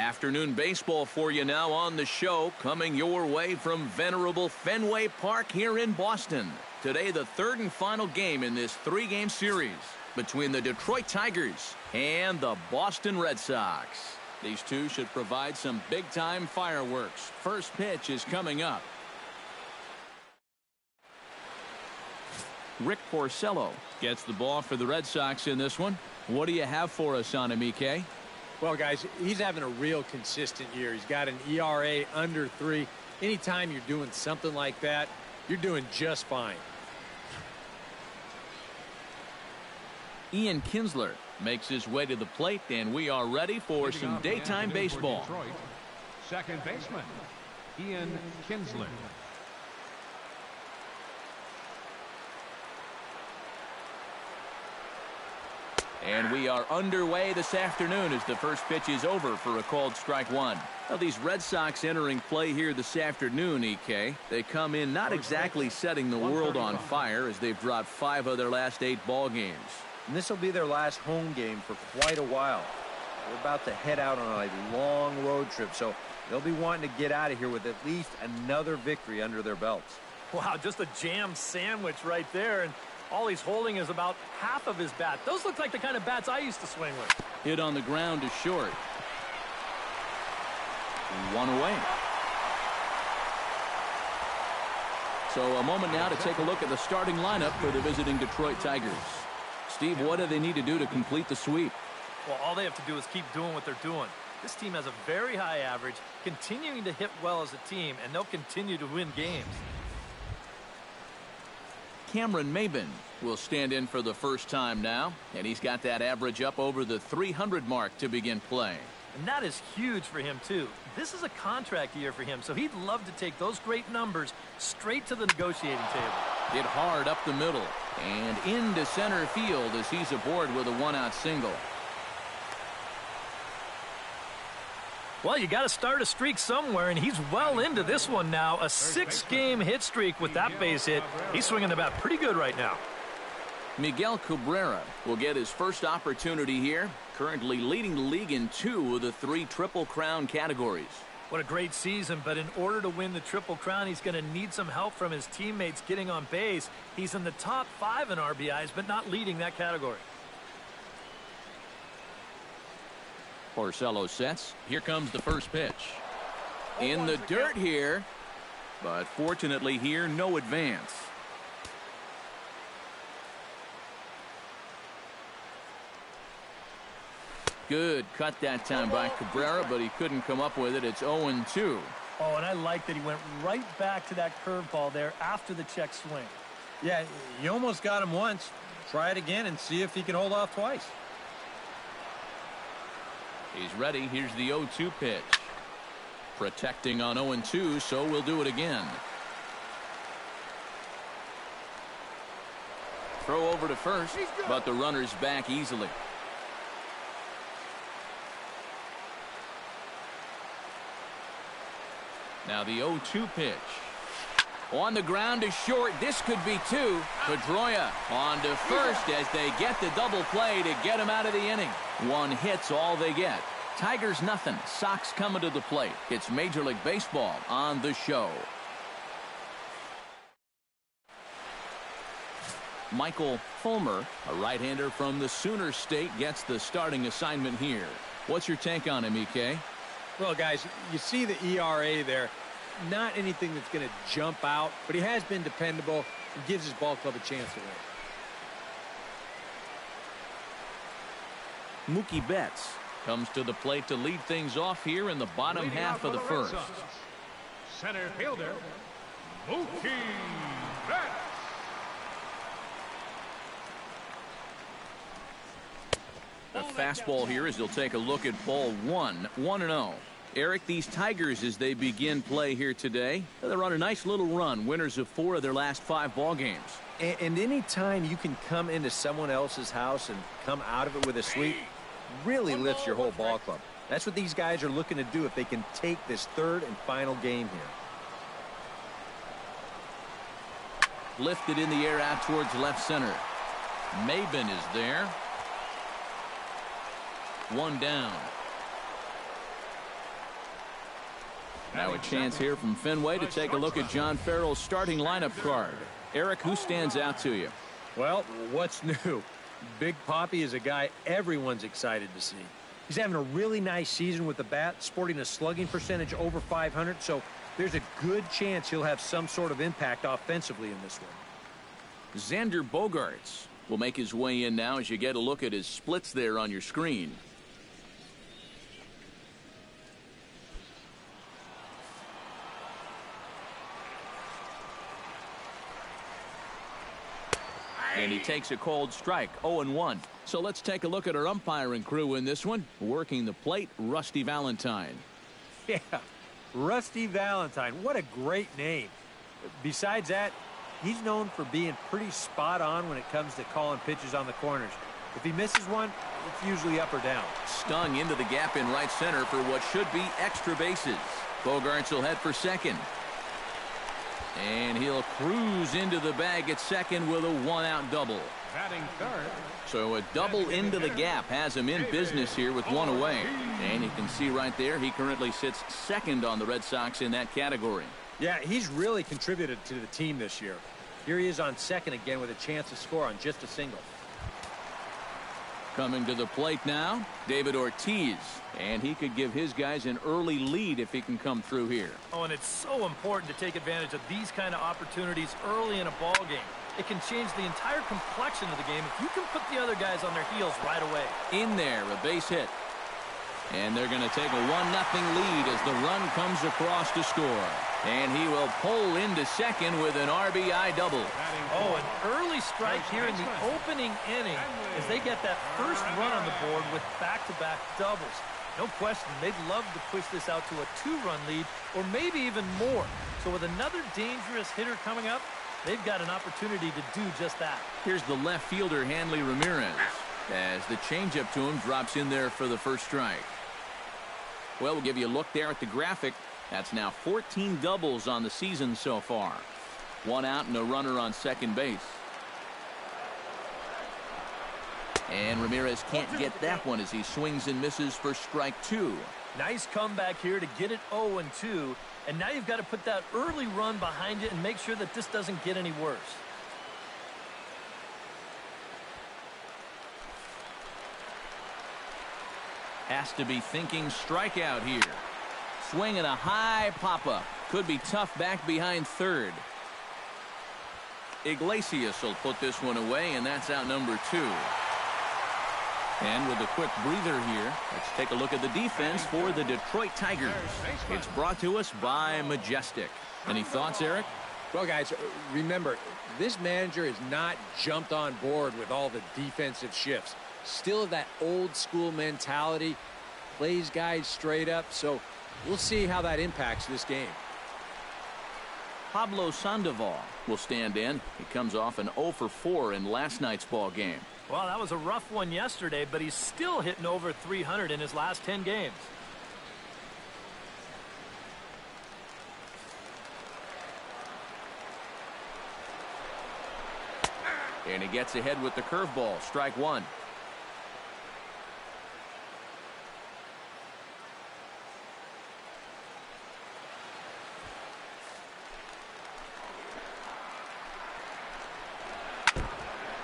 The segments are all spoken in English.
Afternoon baseball for you now on the show, coming your way from venerable Fenway Park here in Boston. Today, the third and final game in this three-game series between the Detroit Tigers and the Boston Red Sox. These two should provide some big-time fireworks. First pitch is coming up. Rick Porcello gets the ball for the Red Sox in this one. What do you have for us on him, EK? Well, guys, he's having a real consistent year. He's got an ERA under 3. Anytime you're doing something like that, you're doing just fine. Ian Kinsler makes his way to the plate, and we are ready for some daytime baseball. Detroit, second baseman, Ian Kinsler. And we are underway this afternoon as the first pitch is over for a called strike one. Now, these Red Sox entering play here this afternoon, EK. They come in not exactly setting the world on fire as they've dropped 5 of their last 8 ball games. And this will be their last home game for quite a while. They're about to head out on a long road trip, so they'll be wanting to get out of here with at least another victory under their belts. Wow, just a jam sandwich right there, and all he's holding is about half of his bat. Those look like the kind of bats I used to swing with. Hit on the ground is short. 1 away. So a moment now to take a look at the starting lineup for the visiting Detroit Tigers. Steve, what do they need to do to complete the sweep? Well, all they have to do is keep doing what they're doing. This team has a very high average, continuing to hit well as a team, and they'll continue to win games. Cameron Maybin will stand in for the first time now, and he's got that average up over the 300 mark to begin play. And that is huge for him, too. This is a contract year for him, so he'd love to take those great numbers straight to the negotiating table. Hit hard up the middle and into center field as he's aboard with a 1-out single. Well, you got to start a streak somewhere, and he's well into this one now. A 6-game hit streak with that base hit. He's swinging the bat pretty good right now. Miguel Cabrera will get his first opportunity here, currently leading the league in 2 of the 3 Triple Crown categories. What a great season, but in order to win the Triple Crown, he's going to need some help from his teammates getting on base. He's in the top 5 in RBIs, but not leading that category. Porcello sets. Here comes the first pitch. In the dirt here, but fortunately here, no advance. Good cut that time by Cabrera, but he couldn't come up with it. It's 0-2. Oh, and I like that he went right back to that curveball there after the check swing. Yeah, you almost got him once. Try it again and see if he can hold off twice. He's ready. Here's the 0-2 pitch. Protecting on 0-2, so we'll do it again. Throw over to first, but the runner's back easily. Now the 0-2 pitch. On the ground is short. This could be 2. Pedroia on to first as they get the double play to get him out of the inning. 1 hit's all they get. Tigers nothing. Sox coming to the plate. It's Major League Baseball on the show. Michael Fulmer, a right-hander from the Sooner State, gets the starting assignment here. What's your take on him, EK? Well, guys, you see the ERA there. Not anything that's going to jump out, but he has been dependable and gives his ball club a chance to win. Mookie Betts comes to the plate to lead things off here in the bottom half of the first. Center fielder, Mookie Betts. The fastball here as he'll take a look at ball 1, 1-0. Eric, these Tigers, as they begin play here today, they're on a nice little run, winners of 4 of their last 5 ball games. And any time you can come into someone else's house and come out of it with a sweep, really lifts your whole ball club. That's what these guys are looking to do if they can take this 3rd and final game here. Lifted in the air out towards left center. Maybin is there. 1 down. Now a chance here from Fenway to take a look at John Farrell's starting lineup card. Eric, who stands out to you? Well, what's new? Big Papi is a guy everyone's excited to see. He's having a really nice season with the bat, sporting a slugging percentage over 500, so there's a good chance he'll have some sort of impact offensively in this one. Xander Bogaerts will make his way in now as you get a look at his splits there on your screen. And he takes a cold strike, 0-1. So let's take a look at our umpiring crew in this one. Working the plate, Rusty Valentine. Yeah, Rusty Valentine. What a great name. Besides that, he's known for being pretty spot on when it comes to calling pitches on the corners. If he misses one, it's usually up or down. Stung into the gap in right center for what should be extra bases. Bogaerts will head for second. And he'll cruise into the bag at second with a one-out double. Batting third. So a double into the gap has him in business here with one away. And you can see right there he currently sits second on the Red Sox in that category. Yeah, he's really contributed to the team this year. Here he is on second again with a chance to score on just a single. Coming to the plate now, David Ortiz. And he could give his guys an early lead if he can come through here. Oh, and it's so important to take advantage of these kind of opportunities early in a ball game. It can change the entire complexion of the game if you can put the other guys on their heels right away. In there, a base hit. And they're going to take a 1-0 lead as the run comes across to score. And he will pull into second with an RBI double. Oh, an early strike here in the opening inning as they get that first run on the board with back-to-back doubles. No question, they'd love to push this out to a 2-run lead or maybe even more. So with another dangerous hitter coming up, they've got an opportunity to do just that. Here's the left fielder, Hanley Ramirez, as the changeup to him drops in there for the first strike. Well, we'll give you a look there at the graphic. That's now 14 doubles on the season so far. One out and a runner on second base. And Ramirez can't get that one as he swings and misses for strike 2. Nice comeback here to get it 0-2. And now you've got to put that early run behind it and make sure that this doesn't get any worse. Has to be thinking strikeout here. Swinging a high pop-up. Could be tough back behind third. Iglesias will put this one away, and that's out number 2. And with a quick breather here, let's take a look at the defense for the Detroit Tigers. It's brought to us by Majestic. Any thoughts, Eric? Well, guys, remember, this manager has not jumped on board with all the defensive shifts. Still that old school mentality, plays guys straight up, so we'll see how that impacts this game. Pablo Sandoval will stand in. He comes off an 0-for-4 in last night's ball game. Well, that was a rough one yesterday, but he's still hitting over 300 in his last 10 games. And he gets ahead with the curveball. Strike 1.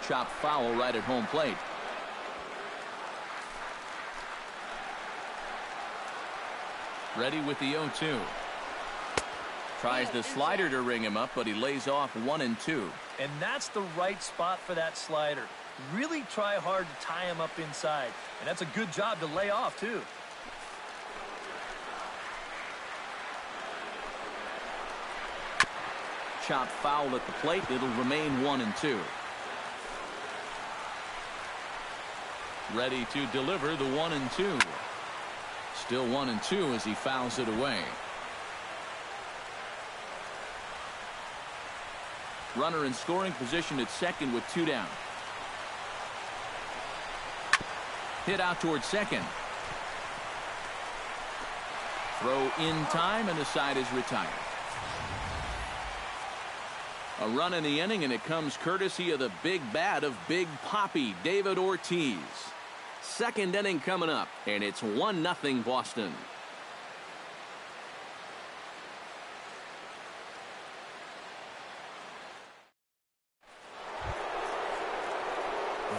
Chop foul right at home plate. Ready with the 0-2. Tries the slider to ring him up, but he lays off 1-2. And that's the right spot for that slider. Really try hard to tie him up inside. And that's a good job to lay off, too. Chop foul at the plate. It'll remain 1-2. Ready to deliver the 1-2. Still 1-2 as he fouls it away. Runner in scoring position at second with 2 down. Hit out towards second. Throw in time, and the side is retired. A run in the inning, and it comes courtesy of the big bat of Big Papi, David Ortiz. Second inning coming up, and it's 1-0 Boston.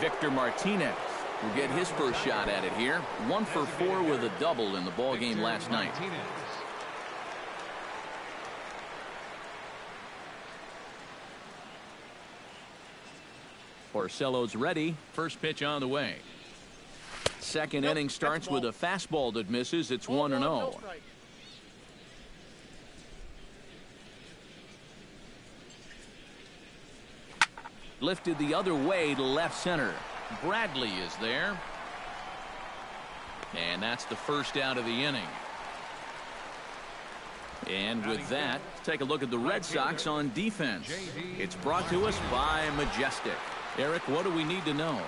Victor Martinez will get his first shot at it here. 1 for 4 with a double in the ball game last night. Porcello's ready. First pitch on the way. Second inning starts with a fastball that misses. It's 1-0. Lifted the other way to left center. Bradley is there. And that's the first out of the inning. And with that, take a look at the Red Sox on defense. It's brought to us by Majestic. Eric, what do we need to know?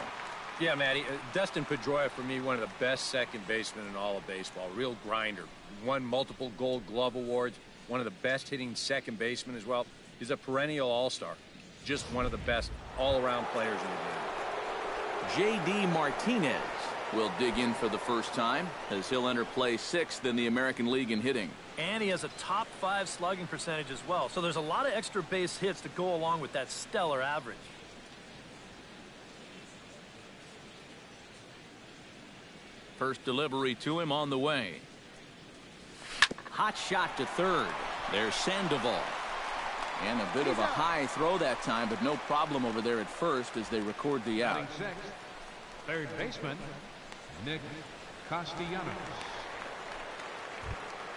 Yeah, Matty, Dustin Pedroia, for me, one of the best second basemen in all of baseball. Real grinder. Won multiple Gold Glove awards. One of the best hitting second basemen as well. He's a perennial all-star. Just one of the best all-around players in the game. J.D. Martinez will dig in for the first time as he'll enter play 6th in the American League in hitting. And he has a top 5 slugging percentage as well. So there's a lot of extra base hits to go along with that stellar average. First delivery to him on the way. Hot shot to third. There's Sandoval. And a bit of a high throw that time, but no problem over there at first as they record the out. Third baseman, Nick Castellanos.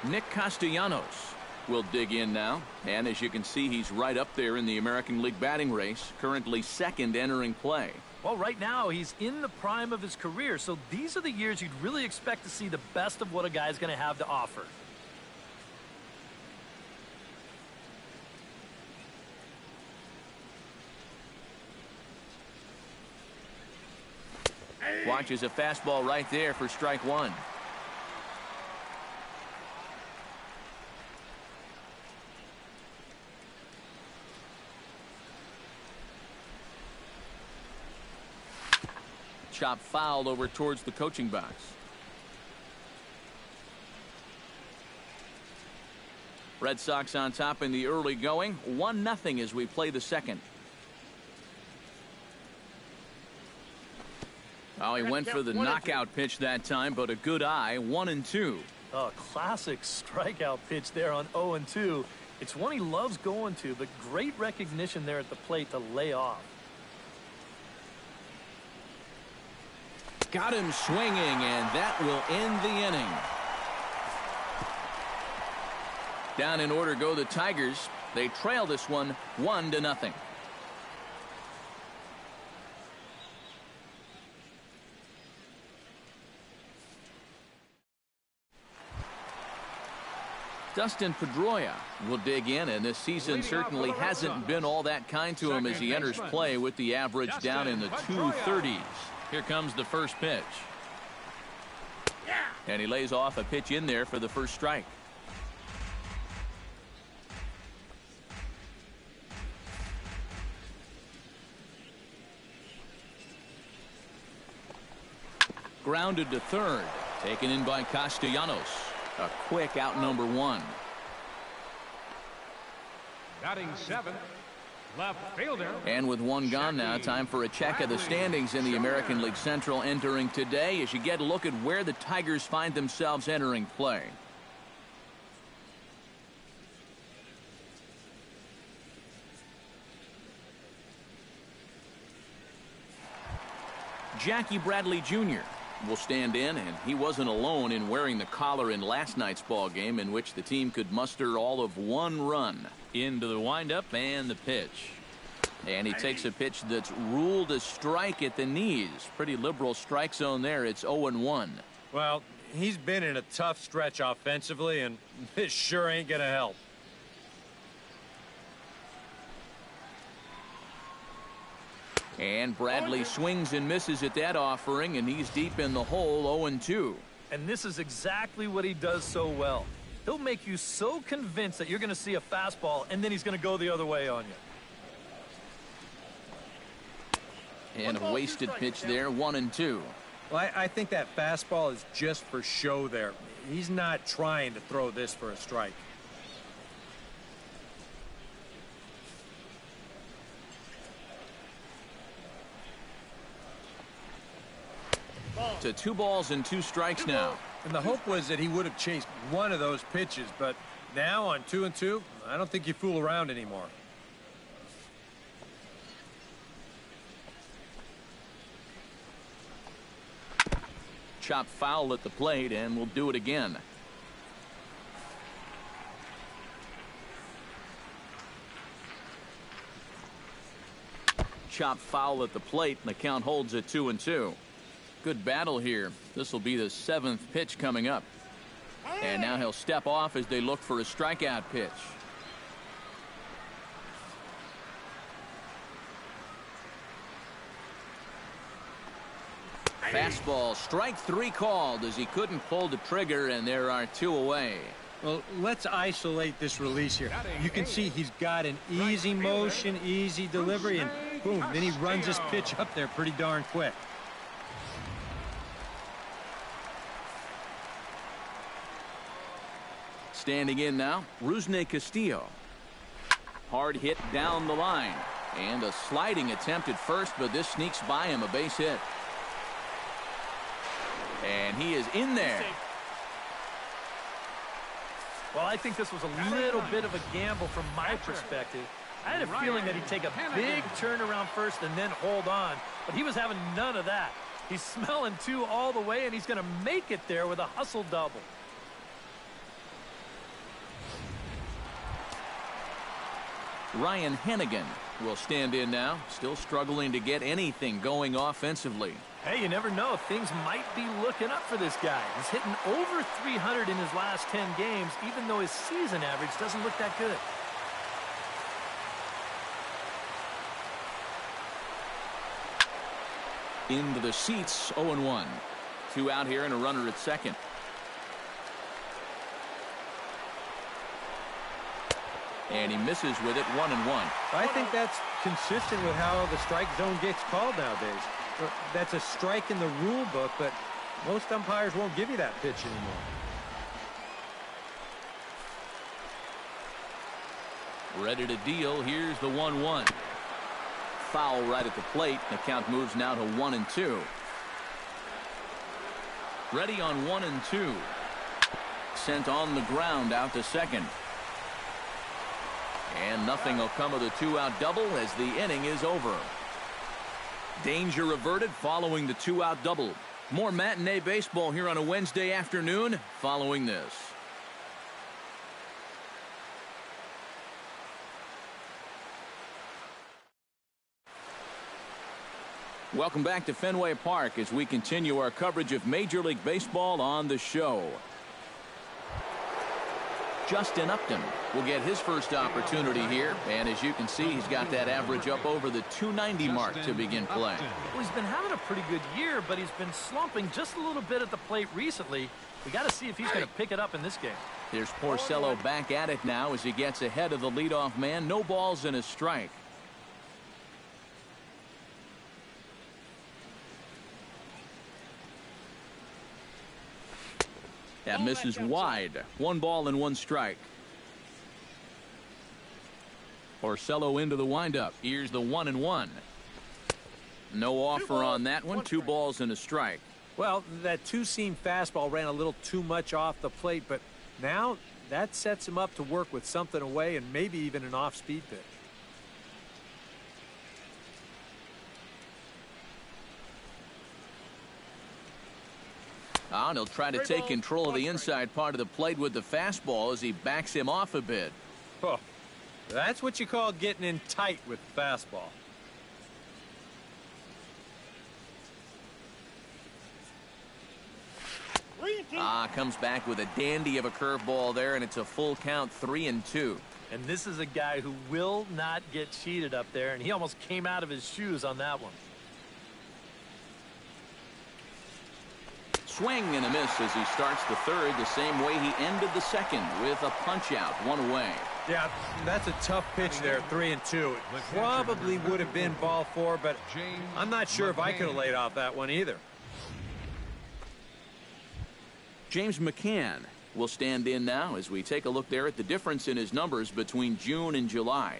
Nick Castellanos will dig in now. And as you can see, he's right up there in the American League batting race. Currently 2nd entering play. Well, right now, he's in the prime of his career, so these are the years you'd really expect to see the best of what a guy's going to have to offer. Watches a fastball right there for strike 1. Chop fouled over towards the coaching box. Red Sox on top in the early going. 1-0 as we play the second. Oh, he went for the knockout pitch that time, but a good eye. 1-2. A classic strikeout pitch there on 0-2. It's one he loves going to, but great recognition there at the plate to lay off. Got him swinging, and that will end the inning. Down in order go the Tigers. They trail this one 1-0. Dustin Pedroia will dig in, and this season certainly hasn't been all that kind to him as he enters play with the average down in the 230s. Here comes the first pitch. And he lays off a pitch in there for the first strike. Grounded to third. Taken in by Castellanos. A quick out number 1. Batting 7th, left fielder. And with one gone now, time for a check of the standings in the American League Central entering today as you get a look at where the Tigers find themselves entering play. Jackie Bradley Jr. will stand in, and he wasn't alone in wearing the collar in last night's ball game in which the team could muster all of 1 run. Into the windup and the pitch. And he takes a pitch that's ruled a strike at the knees. Pretty liberal strike zone there. It's 0-1. Well, he's been in a tough stretch offensively, and this sure ain't going to help. And Bradley swings and misses at that offering, and he's deep in the hole, 0-2. And this is exactly what he does so well. He'll make you so convinced that you're going to see a fastball, and then he's going to go the other way on you. And a wasted pitch there, 1-2. Well, I think that fastball is just for show there. He's not trying to throw this for a strike. to 2 balls and 2 strikes now. And the hope was that he would have chased one of those pitches, but now on 2-2, I don't think you fool around anymore. Chop foul at the plate, and we'll do it again. Chop foul at the plate, and the count holds at 2-2. Good battle here. This will be the 7th pitch coming up. And now he'll step off as they look for a strikeout pitch. Fastball, strike 3 called as he couldn't pull the trigger, and there are 2 away. Well, let's isolate this release here. You can see he's got an easy motion, easy delivery, and boom, then he runs his pitch up there pretty darn quick. Standing in now, Rusney Castillo. Hard hit down the line. And a sliding attempt at first, but this sneaks by him, a base hit. And he is in there. Well, I think this was a little bit of a gamble from my perspective. I had a feeling that he'd take a big turn around first and then hold on, but he was having none of that. He's smelling 2 all the way, and he's going to make it there with a hustle double. Ryan Hanigan will stand in now, still struggling to get anything going offensively. Hey, you never know. Things might be looking up for this guy. He's hitting over 300 in his last 10 games, even though his season average doesn't look that good. Into the seats, 0-1. 2 out here and a runner at second. And he misses with it, 1-1. I think that's consistent with how the strike zone gets called nowadays. That's a strike in the rule book, but most umpires won't give you that pitch anymore. Ready to deal. Here's the 1-1. Foul right at the plate. The count moves now to 1-2. Ready on 1-2. Sent on the ground out to second. And nothing will come of the 2-out double as the inning is over. Danger averted following the 2-out double. More matinee baseball here on a Wednesday afternoon following this. Welcome back to Fenway Park as we continue our coverage of Major League Baseball on the show. Justin Upton will get his first opportunity here, and as you can see, he's got that average up over the 290 mark to begin play. Well, he's been having a pretty good year, but he's been slumping just a little bit at the plate recently. We got to see if he's going to pick it up in this game. There's Porcello back at it now as he gets ahead of the leadoff man. No balls and a strike. That misses wide. 1 ball and 1 strike. Porcello into the windup. Here's the 1-1. No offer on that one. 2 balls and a strike. Well, that 2-seam fastball ran a little too much off the plate, but now that sets him up to work with something away and maybe even an off-speed pitch. And he'll try to take control of the inside part of the plate with the fastball as he backs him off a bit. Oh, that's what you call getting in tight with the fastball. Comes back with a dandy of a curveball there, and it's a full count, 3-2. And this is a guy who will not get cheated up there, and he almost came out of his shoes on that one. Swing and a miss as he starts the third the same way he ended the second with a punch out, 1 away. Yeah, that's a tough pitch there, 3-2. It probably would have been ball 4, but I'm not sure if I could have laid off that one either. James McCann will stand in now as we take a look there at the difference in his numbers between June and July.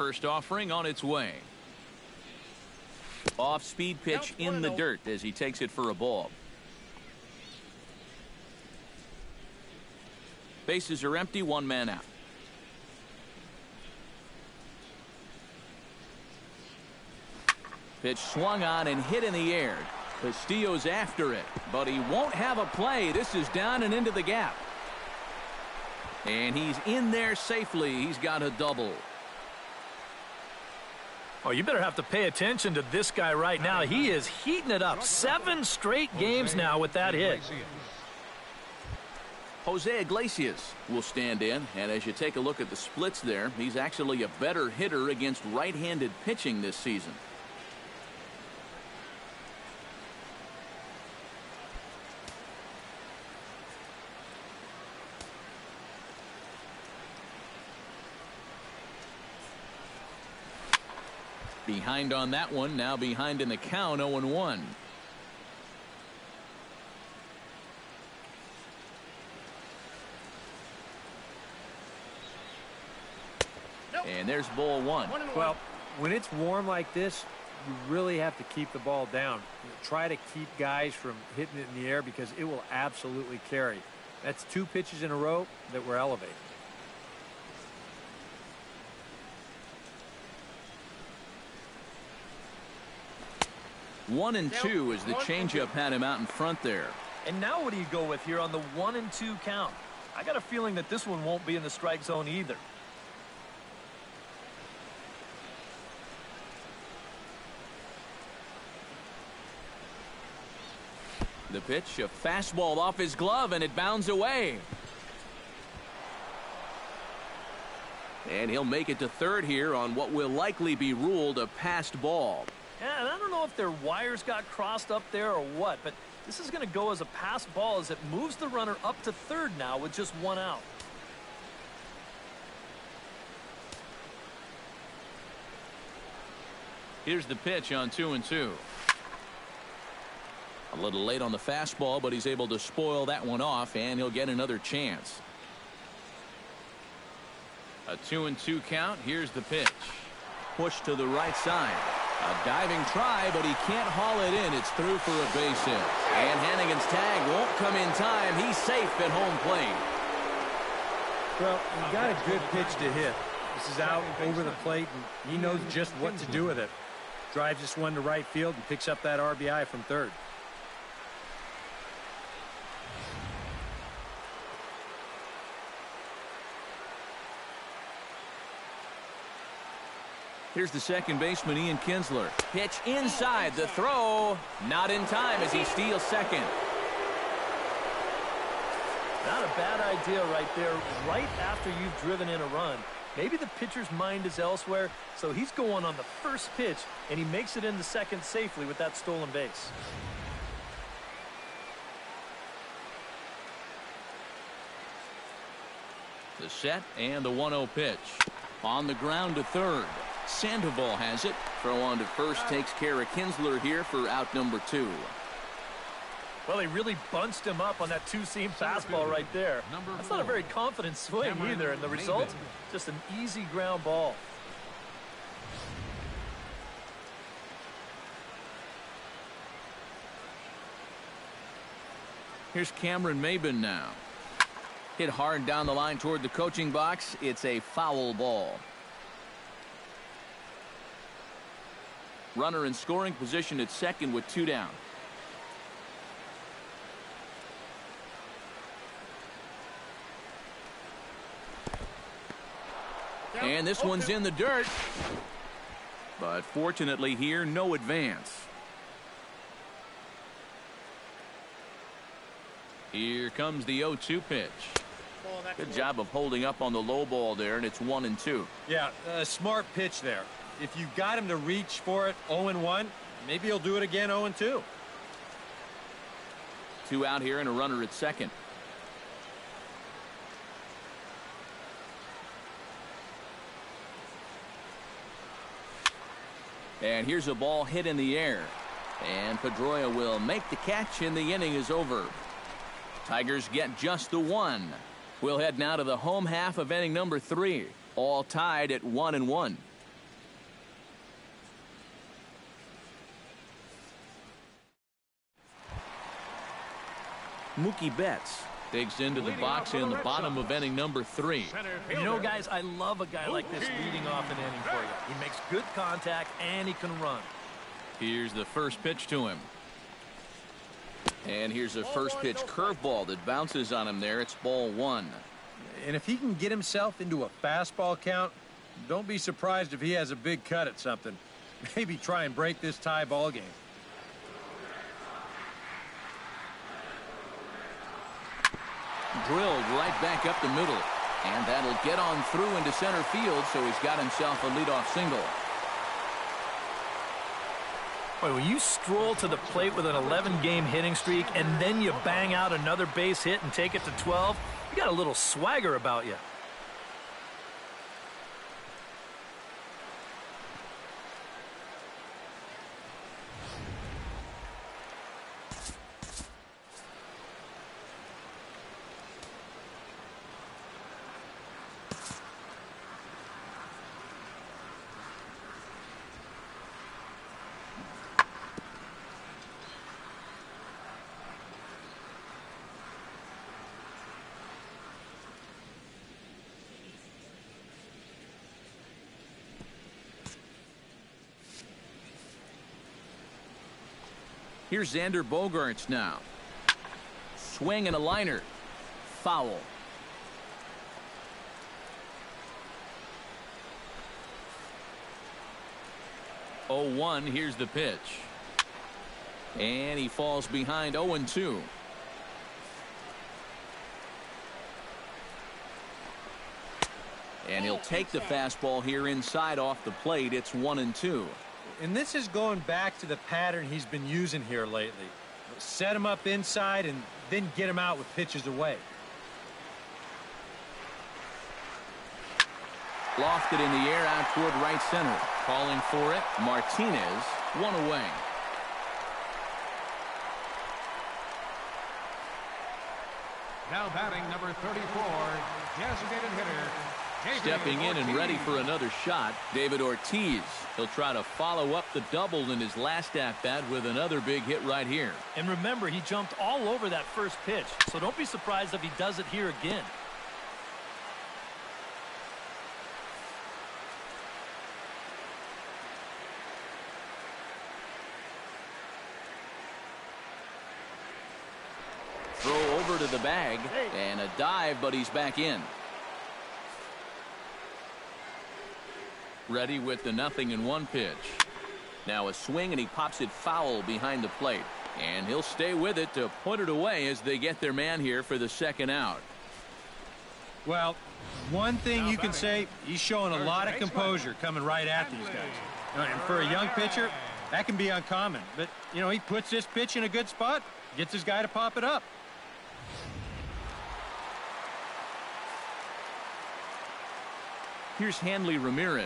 first offering on its way. Off-speed pitch in the dirt as he takes it for a ball. Bases are empty, one man out. Pitch swung on and hit in the air. Castillo's after it, but he won't have a play. This is down and into the gap. And he's in there safely. He's got a double. Oh, you better have to pay attention to this guy right now. He is heating it up. 7 straight games now with that hit. Jose Iglesias will stand in, and as you take a look at the splits there, he's actually a better hitter against right-handed pitching this season. Behind on that one, now behind in the count, 0-1. And there's ball 1. Well, when it's warm like this, you really have to keep the ball down. Try to keep guys from hitting it in the air because it will absolutely carry. That's 2 pitches in a row that were elevated. 1-2 as the changeup had him out in front there. And now what do you go with here on the 1-2 count? I got a feeling that this one won't be in the strike zone either. The pitch, a fastball off his glove, and it bounds away. And he'll make it to third here on what will likely be ruled a passed ball. Yeah, and I don't know if their wires got crossed up there or what, but this is going to go as a pass ball as it moves the runner up to third now with just 1 out. Here's the pitch on 2-2. A little late on the fastball, but he's able to spoil that one off, and he'll get another chance. A 2-2 count. Here's the pitch. Push to the right side. A diving try, but he can't haul it in. It's through for a base hit. And Hanigan's tag won't come in time. He's safe at home plate. Well, he got a good pitch to hit. This is out over the plate, and he knows just what to do with it. Drives this one to right field and picks up that RBI from third. Here's the second baseman, Kinsler. Pitch inside, the throw. Not in time as he steals second. Not a bad idea right there, right after you've driven in a run. Maybe the pitcher's mind is elsewhere, so he's going on the first pitch, and he makes it into second safely with that stolen base. The set and the 1-0 pitch. On the ground to third. Sandoval has it. Throw on to first takes care of Kinsler here for out number 2. Well, he really bunched him up on that 2-seam fastball right there. That's not a very confident swing either, and the result, just an easy ground ball. Here's Cameron Maybin now. Hit hard down the line toward the coaching box. It's a foul ball. Runner in scoring position at second with 2 down. And this one's in the dirt. But fortunately here, no advance. Here comes the 0-2 pitch. Good job of holding up on the low ball there, and it's 1-2. Yeah, a smart pitch there. If you got him to reach for it 0-1, maybe he'll do it again 0-2. 2 out here and a runner at second. And here's a ball hit in the air. And Pedroia will make the catch, and the inning is over. Tigers get just the 1. We'll head now to the home half of inning number 3. All tied at 1-1. Mookie Betts digs into the box in the bottom of inning number 3. You know, guys, I love a guy like this leading off an inning for you. He makes good contact and he can run. Here's the first pitch to him. And here's a first pitch curveball that bounces on him there. It's ball 1. And if he can get himself into a fastball count, don't be surprised if he has a big cut at something. Maybe try and break this tie ball game. Drilled right back up the middle. And that'll get on through into center field, so he's got himself a leadoff single. Boy, when you stroll to the plate with an 11-game hitting streak and then you bang out another base hit and take it to 12, you got a little swagger about you. Here's Xander Bogaerts now. Swing and a liner. Foul. Oh, 1. Here's the pitch. And he falls behind 0-2. And he'll take the fastball here inside off the plate. It's 1-2. And this is going back to the pattern he's been using here lately. Set him up inside and then get him out with pitches away. Lofted in the air out toward right center. Calling for it, Martinez. 1 away. Now batting number 34, designated hitter. Stepping in and ready for another shot, David Ortiz. He'll try to follow up the double in his last at-bat with another big hit right here. And remember, he jumped all over that first pitch, so don't be surprised if he does it here again. Throw over to the bag, and a dive, but he's back in. Ready with the 0-1 pitch. Now a swing, and he pops it foul behind the plate. And he'll stay with it to put it away as they get their man here for the second out. Well, one thing you can say, he's showing a lot of composure coming right at these guys. And for a young pitcher, that can be uncommon. But, you know, he puts this pitch in a good spot, gets his guy to pop it up. Here's Hanley Ramirez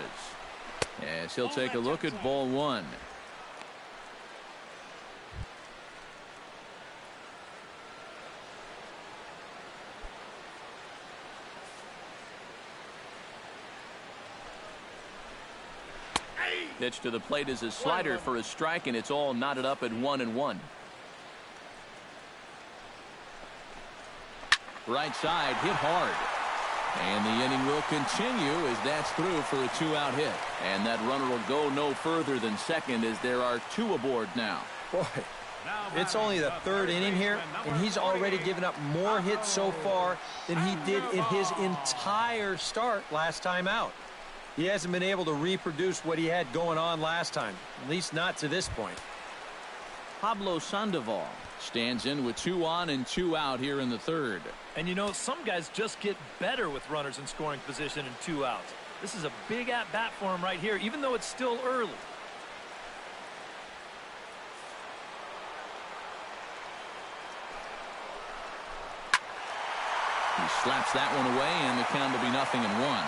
as he'll take a look at ball 1. Pitch to the plate is a slider for a strike, and it's all knotted up at 1-1. Right side hit hard. And the inning will continue as that's through for a 2-out hit. And that runner will go no further than second as there are 2 aboard now. Boy, it's only the 3rd inning here, and he's already given up more hits so far than he did in his entire start last time out. He hasn't been able to reproduce what he had going on last time, at least not to this point. Pablo Sandoval stands in with 2 on and 2 out here in the 3rd. And you know, some guys just get better with runners in scoring position and 2 outs. This is a big at-bat for him right here, even though it's still early. He slaps that one away, and the count will be 0-1.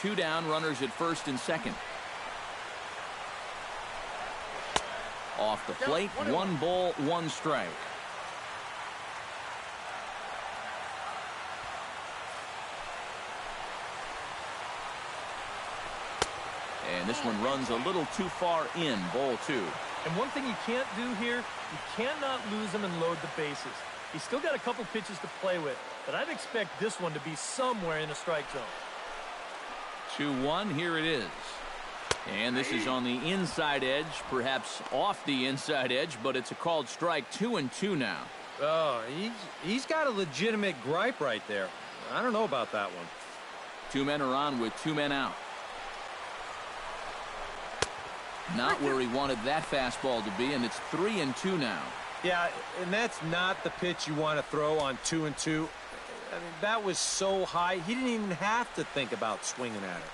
2 down, runners at first and second. Off the plate, 1 ball, 1 strike. And this one runs a little too far in, ball 2. And one thing you can't do here, you cannot lose him and load the bases. He's still got a couple pitches to play with, but I'd expect this one to be somewhere in a strike zone. 2-1, here it is. And this is on the inside edge, perhaps off the inside edge, but it's a called strike. 2-2 now. Oh, he's got a legitimate gripe right there. I don't know about that one. 2 men are on with 2 men out. Not where he wanted that fastball to be, and it's 3-2 now. Yeah, and that's not the pitch you want to throw on 2-2. I mean, that was so high, he didn't even have to think about swinging at it.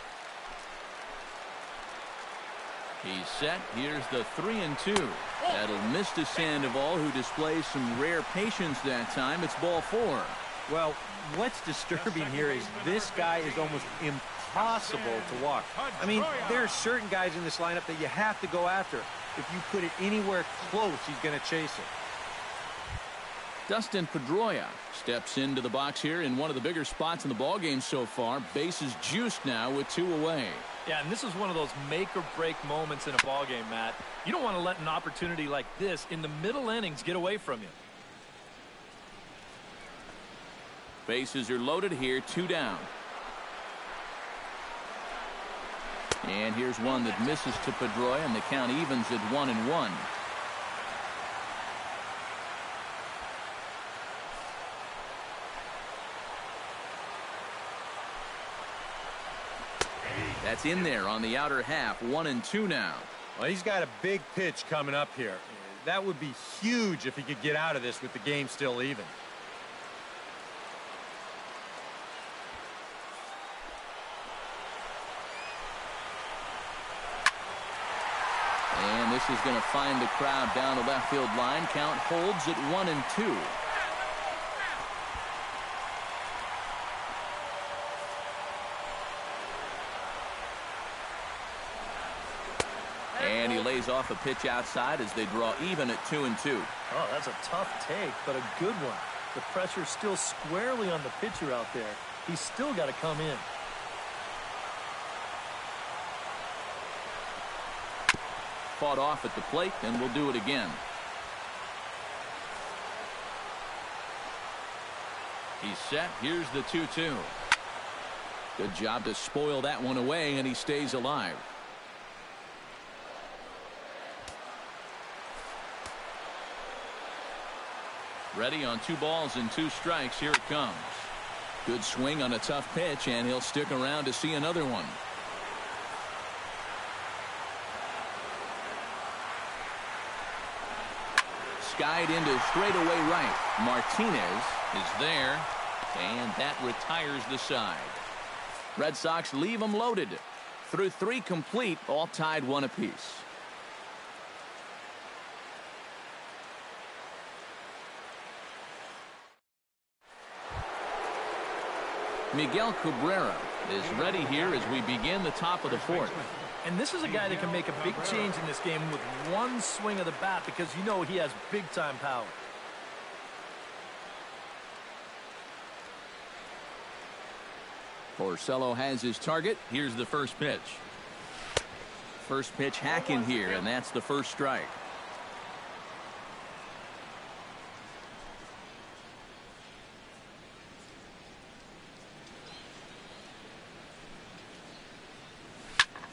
He's set. Here's the 3-2. That'll miss to Sandoval, who displays some rare patience that time. It's ball 4. Well, what's disturbing here is this guy is almost impossible to walk. I mean, there are certain guys in this lineup that you have to go after. If you put it anywhere close, he's going to chase it. Dustin Pedroia steps into the box here in one of the bigger spots in the ballgame so far. Bases juiced now with 2 away. Yeah, and this is one of those make-or-break moments in a ballgame, Matt. You don't want to let an opportunity like this in the middle innings get away from you. Bases are loaded here, 2 down. And here's one that misses to Pedroia, and the count evens at 1-1. That's in there on the outer half. 1-2 now. Well, he's got a big pitch coming up here. That would be huge if he could get out of this with the game still even. And this is going to find the crowd down the left field line. Count holds at 1-2. And he lays off a pitch outside as they draw even at 2-2. Oh, that's a tough take, but a good one. The pressure's still squarely on the pitcher out there. He's still got to come in. Fought off at the plate, and we'll do it again. He's set. Here's the 2-2. Good job to spoil that one away, and he stays alive. Ready on 2 balls and 2 strikes. Here it comes. Good swing on a tough pitch, and he'll stick around to see another one. Skied into straightaway right. Martinez is there, and that retires the side. Red Sox leave them loaded. Through 3 complete, all tied 1 apiece. Miguel Cabrera is ready here as we begin the top of the 4th. And this is a guy that can make a big change in this game with one swing of the bat, because you know he has big-time power. Porcello has his target. Here's the first pitch. First pitch hacking here, and that's the first strike.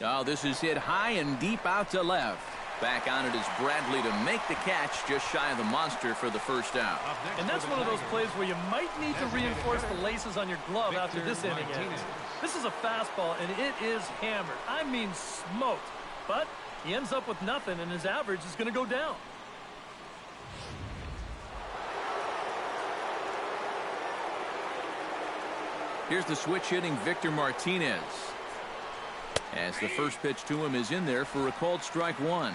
Oh, this is hit high and deep out to left. Back on it is Bradley to make the catch just shy of the monster for the first out. And that's one of those plays where you might need to reinforce the laces on your glove after this inning ends. This is a fastball, and it is hammered. I mean smoked. But he ends up with nothing, and his average is going to go down. Here's the switch hitting Victor Martinez, as the first pitch to him is in there for a called strike 1.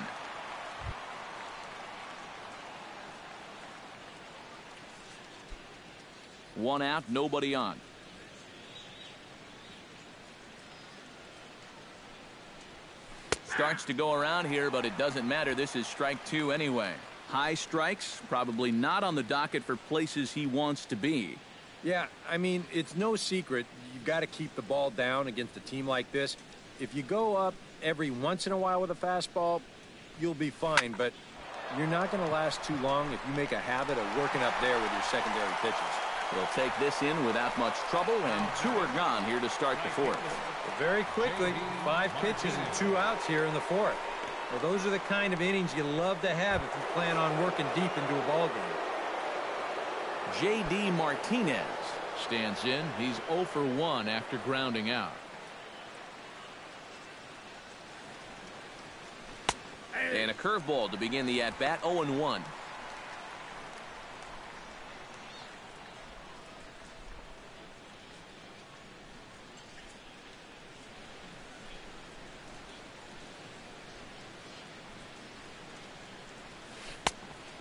One out, nobody on. Starts to go around here, but it doesn't matter. This is strike 2 anyway. High strikes, probably not on the docket for places he wants to be. Yeah, I mean, it's no secret. You've got to keep the ball down against a team like this. If you go up every once in a while with a fastball, you'll be fine, but you're not going to last too long if you make a habit of working up there with your secondary pitches. He'll take this in without much trouble, and 2 are gone here to start the 4th. Very quickly, 5 pitches and 2 outs here in the 4th. Well, those are the kind of innings you love to have if you plan on working deep into a ball game. J.D. Martinez stands in. He's 0 for 1 after grounding out. And a curveball to begin the at-bat, 0-1.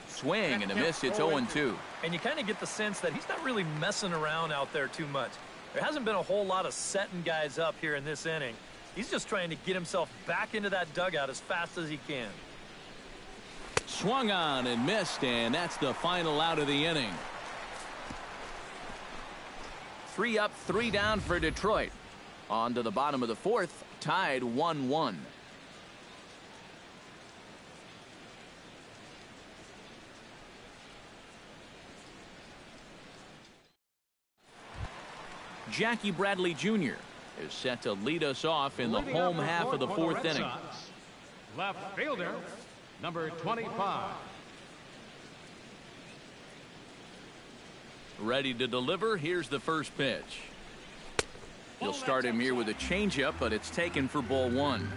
Swing and a miss. It's 0-2. And you kind of get the sense that he's not really messing around out there too much. There hasn't been a whole lot of setting guys up here in this inning. He's just trying to get himself back into that dugout as fast as he can. Swung on and missed, and that's the final out of the inning. 3 up, 3 down for Detroit. On to the bottom of the 4th, tied 1-1. Jackie Bradley Jr. is set to lead us off in the home half of the 4th inning. Left fielder, number 25. Ready to deliver. Here's the first pitch. He'll start him here with a changeup, but it's taken for ball 1.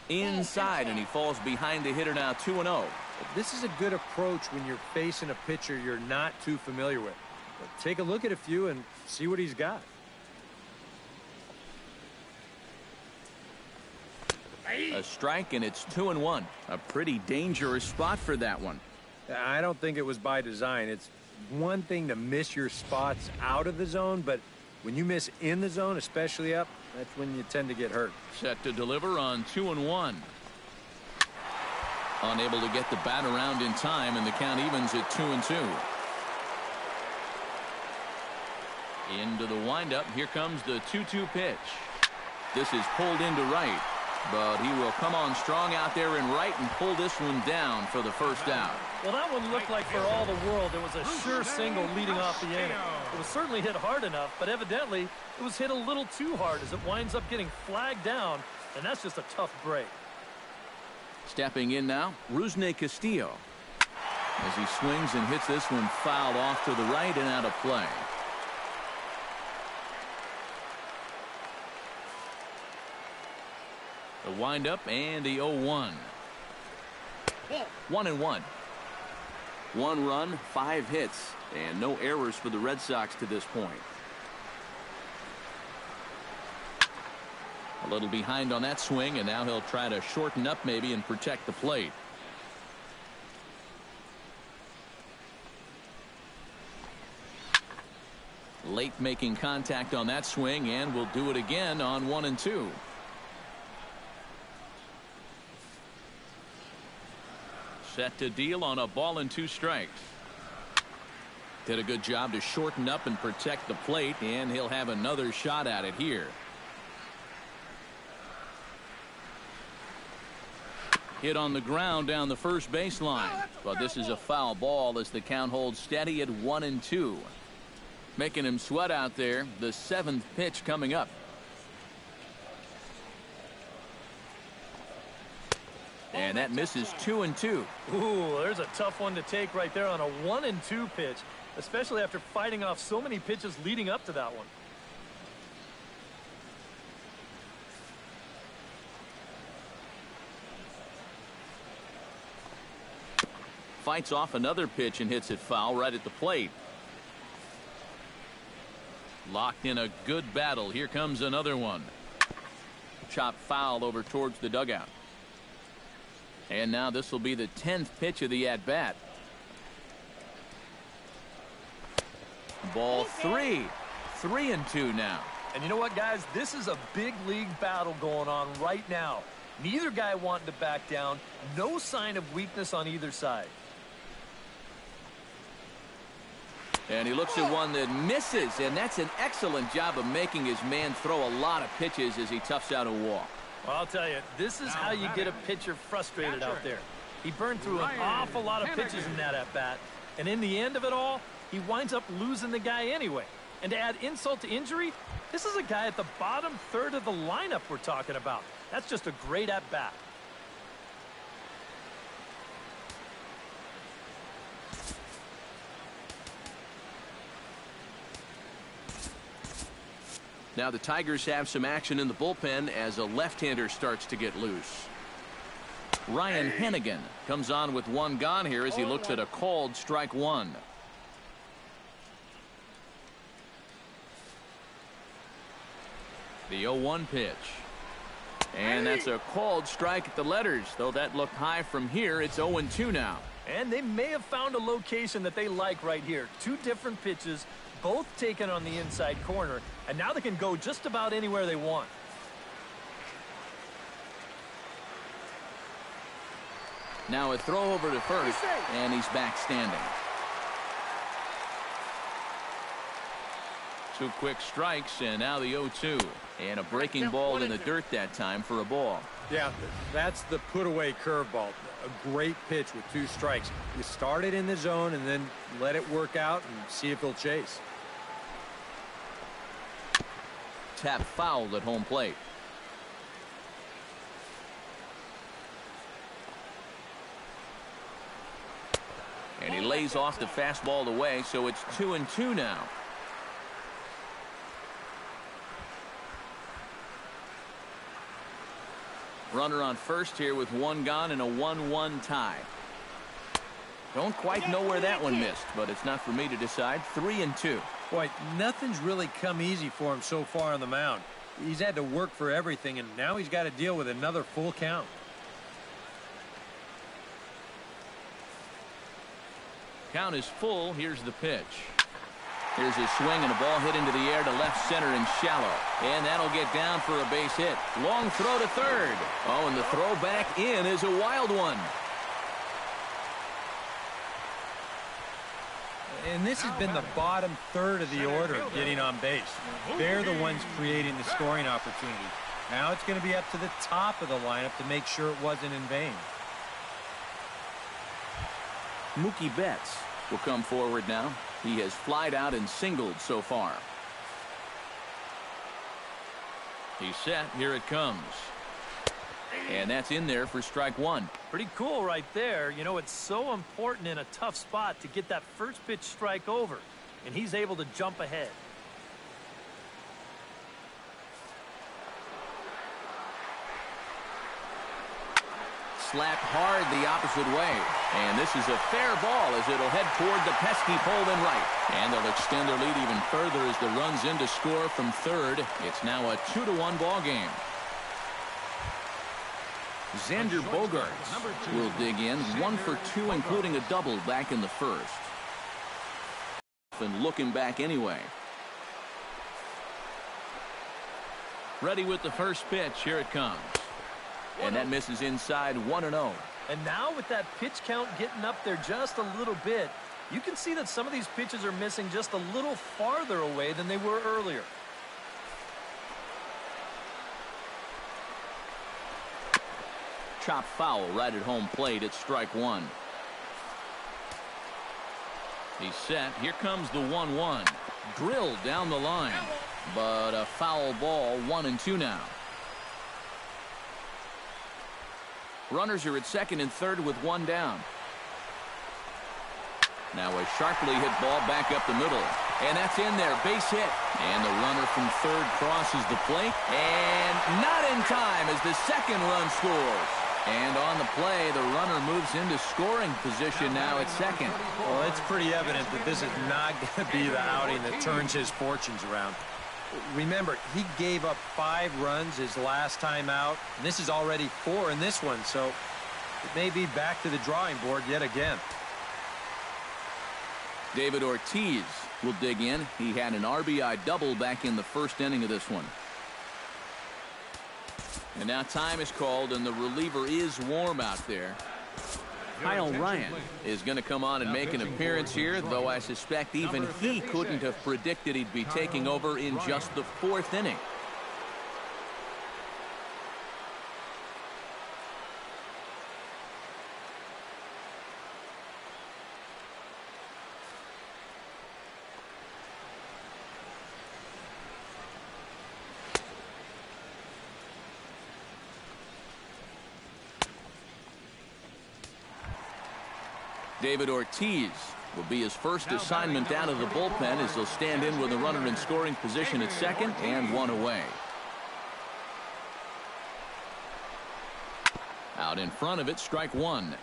Inside, and he falls behind the hitter now, 2-0. This is a good approach when you're facing a pitcher you're not too familiar with. But take a look at a few and see what he's got. A strike, and it's 2-1. A pretty dangerous spot for that one. I don't think it was by design. It's one thing to miss your spots out of the zone, but when you miss in the zone, especially up, that's when you tend to get hurt. Set to deliver on 2-1. Unable to get the bat around in time, and the count evens at 2-2. Into the windup. Here comes the 2-2 pitch. This is pulled into right, but he will come on strong out there in right and pull this one down for the first out. Well, that one looked like for all the world it was a sure single leading off the inning. It was certainly hit hard enough, but evidently it was hit a little too hard as it winds up getting flagged down, and that's just a tough break. Stepping in now, Rusney Castillo. As he swings and hits this one fouled off to the right and out of play. The windup and the 0-1. 1-1. 1 run, 5 hits, and no errors for the Red Sox to this point. A little behind on that swing, and now he'll try to shorten up maybe and protect the plate. Late making contact on that swing, and will do it again on 1-2. Set to deal on a ball and 2 strikes. Did a good job to shorten up and protect the plate, and he'll have another shot at it here. Hit on the ground down the first baseline, but this is a foul ball as the count holds steady at 1-2. Making him sweat out there. The 7th pitch coming up. And that misses 2-2. Ooh, there's a tough one to take right there on a 1-2 pitch, especially after fighting off so many pitches leading up to that one. Fights off another pitch and hits it foul right at the plate. Locked in a good battle. Here comes another one. Chop foul over towards the dugout. And now this will be the 10th pitch of the at-bat. Ball 3. 3-2 now. And you know what, guys? This is a big league battle going on right now. Neither guy wanting to back down. No sign of weakness on either side. And he looks at one that misses, and that's an excellent job of making his man throw a lot of pitches as he toughs out a walk. Well, I'll tell you, this is how you get a pitcher frustrated out there. He burned through an awful lot of pitches in that at-bat, and in the end of it all, he winds up losing the guy anyway. And to add insult to injury, this is a guy at the bottom third of the lineup we're talking about. That's just a great at-bat. Now the Tigers have some action in the bullpen as a left-hander starts to get loose. Ryan Hanigan comes on with one gone here as he looks at a called strike one. The 0-1 pitch. And that's a called strike at the letters, though that looked high from here. It's 0-2 now. And they may have found a location that they like right here. Two different pitches, both taken on the inside corner, and now they can go just about anywhere they want. Now a throw over to first, and he's back standing. Two quick strikes, and now the 0-2. And a breaking ball in the dirt that time for a ball. Yeah, that's the put-away curveball. A great pitch with two strikes. You start it in the zone and then let it work out and see if he'll chase. Tap fouled at home plate. And he lays off the fastball away, so it's 2-2 now. Runner on first here with one gone and a 1-1 tie. Don't quite know where that one missed, but it's not for me to decide. 3-2. Boy, nothing's really come easy for him so far on the mound. He's had to work for everything, and now he's got to deal with another full count. Count is full. Here's the pitch. Here's a swing and a ball hit into the air to left center and shallow. And that'll get down for a base hit. Long throw to third. Oh, and the throw back in is a wild one. And this has been the bottom third of the order getting on base. They're the ones creating the scoring opportunity. Now it's going to be up to the top of the lineup to make sure it wasn't in vain. Mookie Betts will come forward now. He has flied out and singled so far. He's set. Here it comes. And that's in there for strike one. Pretty cool right there. You know, it's so important in a tough spot to get that first pitch strike over. And he's able to jump ahead. Slapped hard the opposite way. And this is a fair ball as it'll head toward the pesky pole in right. And they'll extend their lead even further as the run's in to score from third. It's now a 2-1 ball game. Xander Bogaerts will dig in. 1 for 2, including a double back in the first. And looking back anyway. Ready with the first pitch. Here it comes. And that misses inside 1-0. And now with that pitch count getting up there just a little bit, you can see that some of these pitches are missing just a little farther away than they were earlier. Chop foul right at home plate at strike one. He's set. Here comes the 1-1. Drilled down the line. But a foul ball. 1-2 now. Runners are at second and third with one down. Now a sharply hit ball back up the middle. And that's in there. Base hit. And the runner from third crosses the plate. And not in time as the second run scores. And on the play, the runner moves into scoring position now at second. Well, it's pretty evident that this is not going to be the outing that turns his fortunes around. Remember, he gave up 5 runs his last time out. And this is already 4 in this one, so it may be back to the drawing board yet again. David Ortiz will dig in. He had an RBI double back in the first inning of this one. And now time is called, and the reliever is warm out there. Kyle Ryan is going to come on and make an appearance here, though I suspect even he couldn't have predicted he'd be taking over in just the 4th inning. David Ortiz will be his first assignment out of the bullpen as he'll stand in with a runner in scoring position at second and one away. Out in front of it, strike one.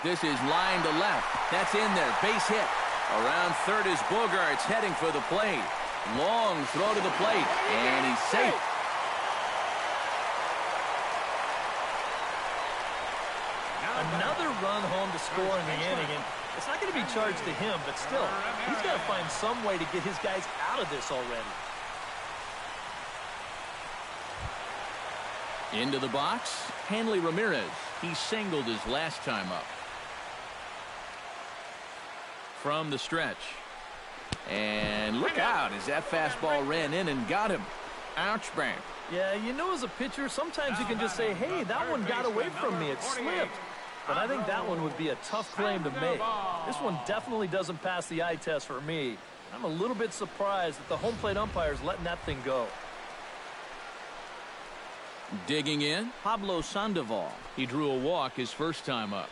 This is line to left. That's in there. Base hit. Around third is Bogaerts heading for the plate. Long throw to the plate, and he's safe. Another run home to score in the inning, and it's not going to be charged to him, but still, he's got to find some way to get his guys out of this already. Into the box, Hanley Ramirez. He singled his last time up. From the stretch. And look out as that fastball ran in and got him. Ouch, bang. Yeah, you know, as a pitcher, sometimes you can just say, hey, that one got away from me. It slipped. But I think that one would be a tough claim to make. This one definitely doesn't pass the eye test for me. I'm a little bit surprised that the home plate umpire is letting that thing go. Digging in, Pablo Sandoval. He drew a walk his first time up.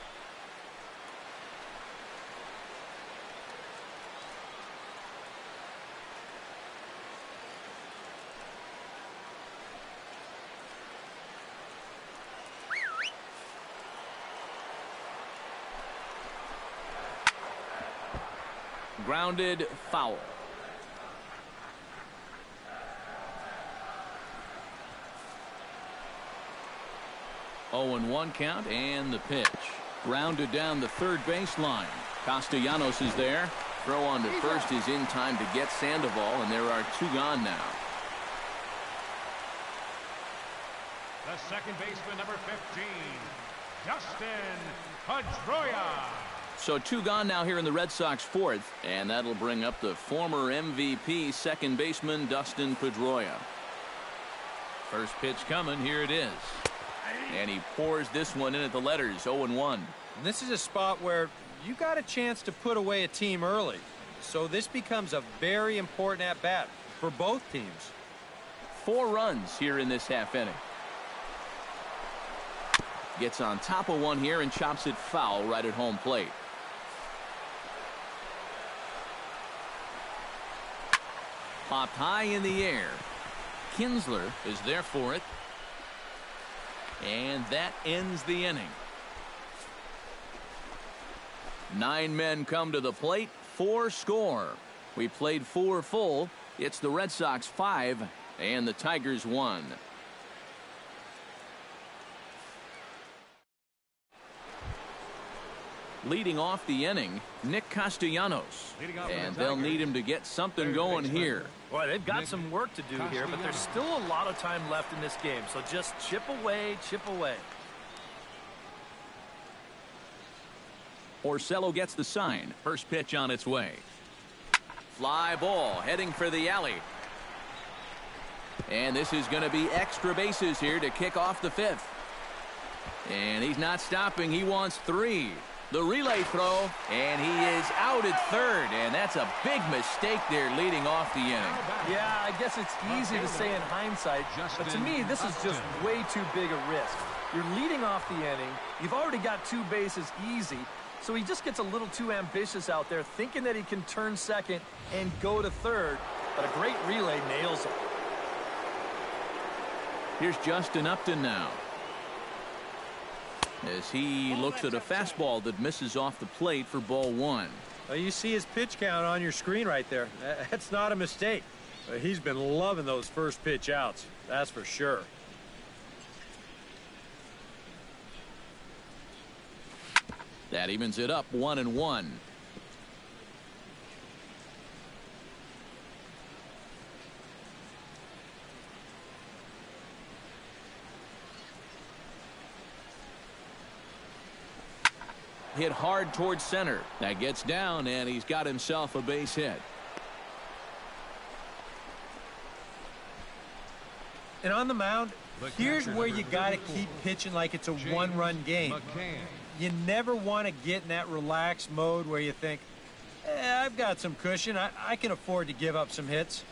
Grounded foul. Oh, and 1 count, and the pitch. Grounded down the third baseline. Castellanos is there. Throw on to first is in time to get Sandoval, and there are 2 gone now. The second baseman, number 15, Dustin Pedroia. So 2 gone now here in the Red Sox 4th, and that'll bring up the former MVP second baseman Dustin Pedroia. First pitch coming, here it is. And he pours this one in at the letters, 0-1. And this is a spot where you got a chance to put away a team early. So this becomes a very important at-bat for both teams. 4 runs here in this half inning. Gets on top of one here and chops it foul right at home plate. Popped high in the air. Kinsler is there for it. And that ends the inning. 9 men come to the plate, 4 score. We played 4 full. It's the Red Sox 5 and the Tigers 1. Leading off the inning, Nick Castellanos. And they'll need him to get something going here. Boy, they've got some work to do here, but there's still a lot of time left in this game. So just chip away, chip away. Porcello gets the sign. First pitch on its way. Fly ball heading for the alley. And this is going to be extra bases here to kick off the 5th. And he's not stopping. He wants 3. The relay throw, and he is out at third, and that's a big mistake there leading off the inning. Yeah, I guess it's easy to say in hindsight, but to me, this is just way too big a risk. You're leading off the inning. You've already got 2 bases easy, so he just gets a little too ambitious out there, thinking that he can turn second and go to third, but a great relay nails it. Here's Justin Upton now, as he looks at a fastball that misses off the plate for ball 1. Well, you see his pitch count on your screen right there. That's not a mistake. He's been loving those first pitch outs, that's for sure. That evens it up 1-1. Hit hard towards center. That gets down, and he's got himself a base hit. And on the mound, here's where you got to keep pitching like it's a one-run game. You never want to get in that relaxed mode where you think, I've got some cushion. I can afford to give up some hits.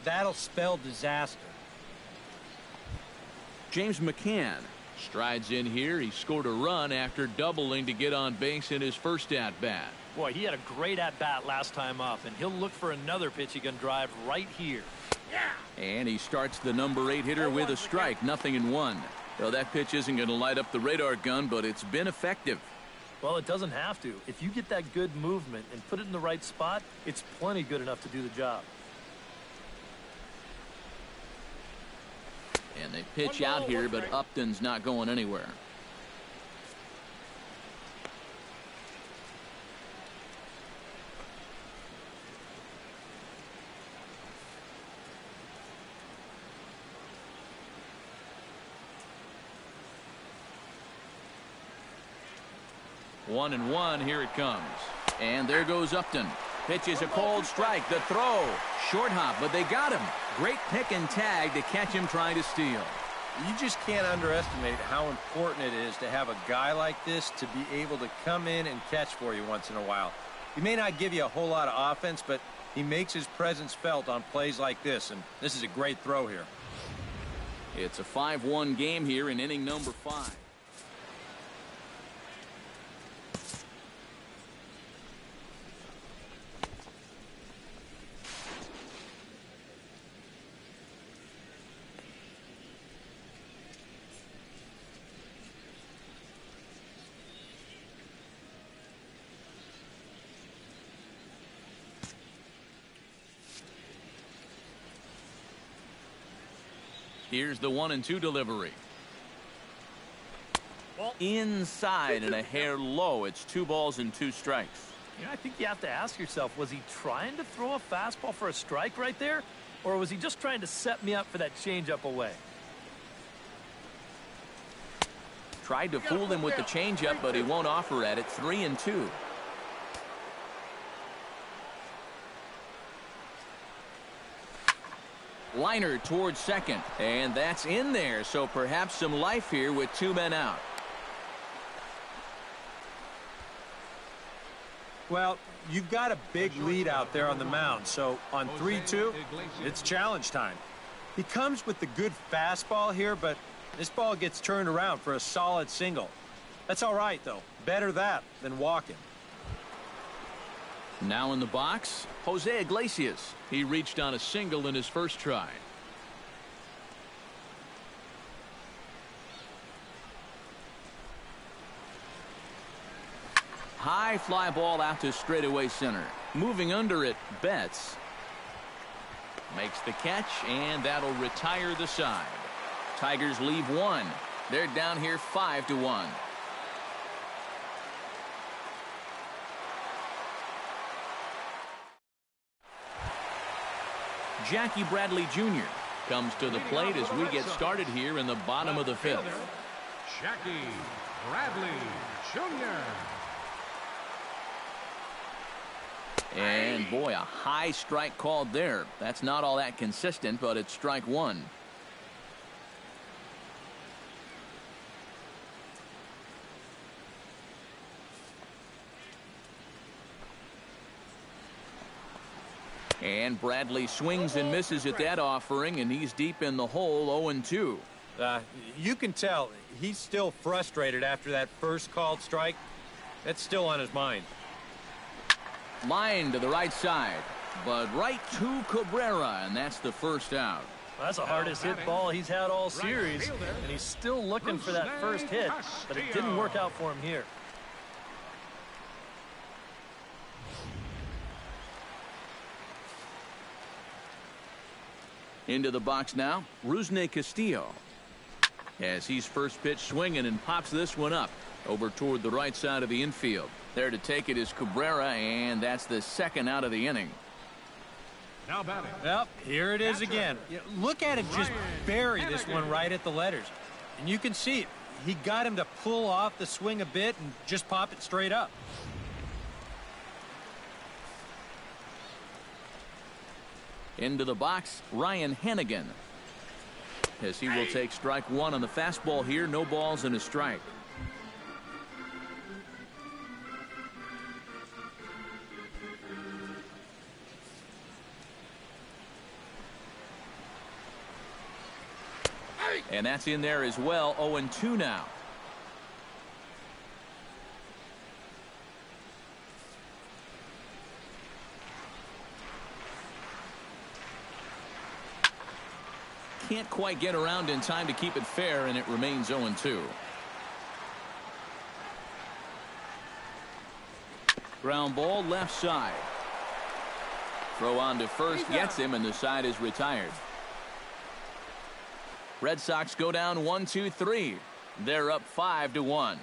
That'll spell disaster. James McCann strides in here. He scored a run after doubling to get on base in his first at-bat. Boy, he had a great at-bat last time up, and he'll look for another pitch he can drive right here. And he starts the number 8 hitter with a strike, 0-1. Well, that pitch isn't going to light up the radar gun, but it's been effective. Well, it doesn't have to. If you get that good movement and put it in the right spot, it's plenty good enough to do the job. And they pitch out here, but Upton's not going anywhere. One and one, here it comes. And there goes Upton. Pitches a cold strike. The throw. Short hop, but they got him. Great pick and tag to catch him trying to steal. You just can't underestimate how important it is to have a guy like this to be able to come in and catch for you once in a while. He may not give you a whole lot of offense, but he makes his presence felt on plays like this, and this is a great throw here. It's a 5-1 game here in inning number 5. Here's the 1-2 delivery. Inside and a hair low. It's 2 balls and 2 strikes. You know, I think you have to ask yourself, was he trying to throw a fastball for a strike right there? Or was he just trying to set me up for that changeup away? Tried to fool him with the changeup, but he won't offer at it. 3-2. Liner towards second, and that's in there, so perhaps some life here with 2 men out. Well, you've got a big lead out there on the mound, so on 3-2, it's challenge time. He comes with the good fastball here, but this ball gets turned around for a solid single. That's all right, though. Better that than walking. Now in the box, Jose Iglesias. He reached on a single in his first try. High fly ball out to straightaway center. Moving under it, Betts makes the catch, and that'll retire the side. Tigers leave 1. They're down here 5-1. Jackie Bradley Jr. comes to the plate as we get started here in the bottom of the 5th. Jackie Bradley Jr. And boy, a high strike called there. That's not all that consistent, but it's strike 1. And Bradley swings and misses at that offering, and he's deep in the hole, 0-2. You can tell he's still frustrated after that first called strike. That's still on his mind. Line to the right side, but right to Cabrera, and that's the first out. Well, that's the hardest hit ball he's had all series, and he's still looking for that first hit, but it didn't work out for him here. Into the box now, Rusney Castillo. as he's first pitch swinging and pops this one up over toward the right side of the infield. There to take it is Cabrera, and that's the second out of the inning. Now batting. Well, here it is again. Look at him just bury this one right at the letters. And you can see it. He got him to pull off the swing a bit and just pop it straight up. Into the box, Ryan Hanigan, as he will take strike one on the fastball here. No balls and a strike. And that's in there as well. 0-2 now. Can't quite get around in time to keep it fair, and it remains 0-2. Ground ball left side. Throw on to first, gets him, and the side is retired. Red Sox go down 1-2-3. They're up 5-1.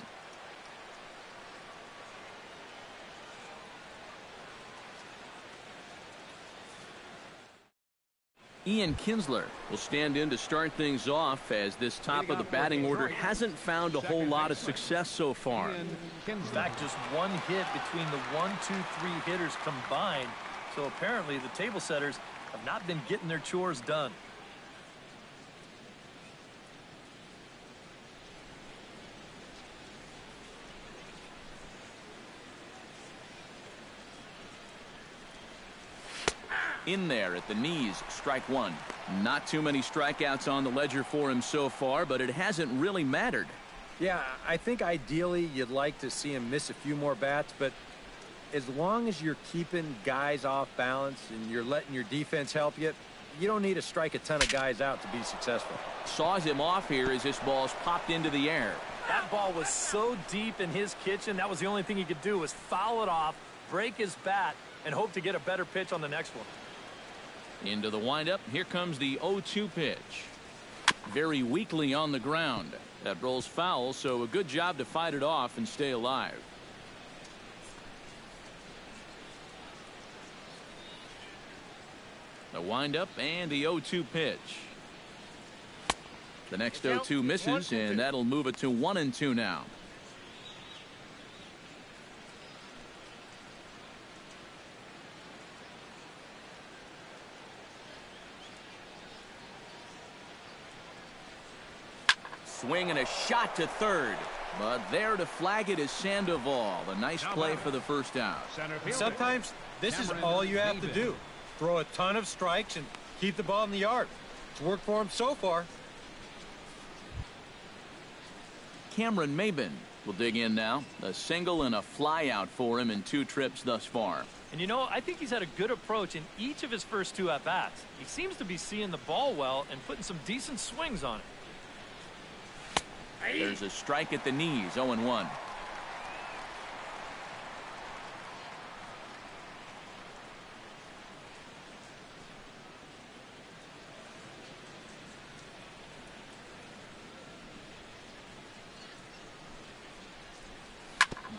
Ian Kinsler will stand in to start things off, as this top of the batting order hasn't found a whole lot of success so far. In fact, just one hit between the 1, 2, 3 hitters combined. So apparently the table setters have not been getting their chores done. In there at the knees, strike one. Not too many strikeouts on the ledger for him so far, but it hasn't really mattered. Yeah, I think ideally you'd like to see him miss a few more bats, but as long as you're keeping guys off balance and you're letting your defense help you, you don't need to strike a ton of guys out to be successful. Saws him off here as this ball's popped into the air. That ball was so deep in his kitchen, that was the only thing he could do was foul it off, break his bat, and hope to get a better pitch on the next one. Into the windup. Here comes the 0-2 pitch. Very weakly on the ground. That rolls foul, so a good job to fight it off and stay alive. The windup and the 0-2 pitch. The next 0-2 misses, and that'll move it to 1-2 now. Swing and a shot to third, but there to flag it is Sandoval. A nice play for the first out. Sometimes this is all you have to do. Throw a ton of strikes and keep the ball in the yard. It's worked for him so far. Cameron Maybin will dig in now. A single and a fly out for him in 2 trips thus far. And you know, I think he's had a good approach in each of his first 2 at-bats. He seems to be seeing the ball well and putting some decent swings on it. There's a strike at the knees. 0-1.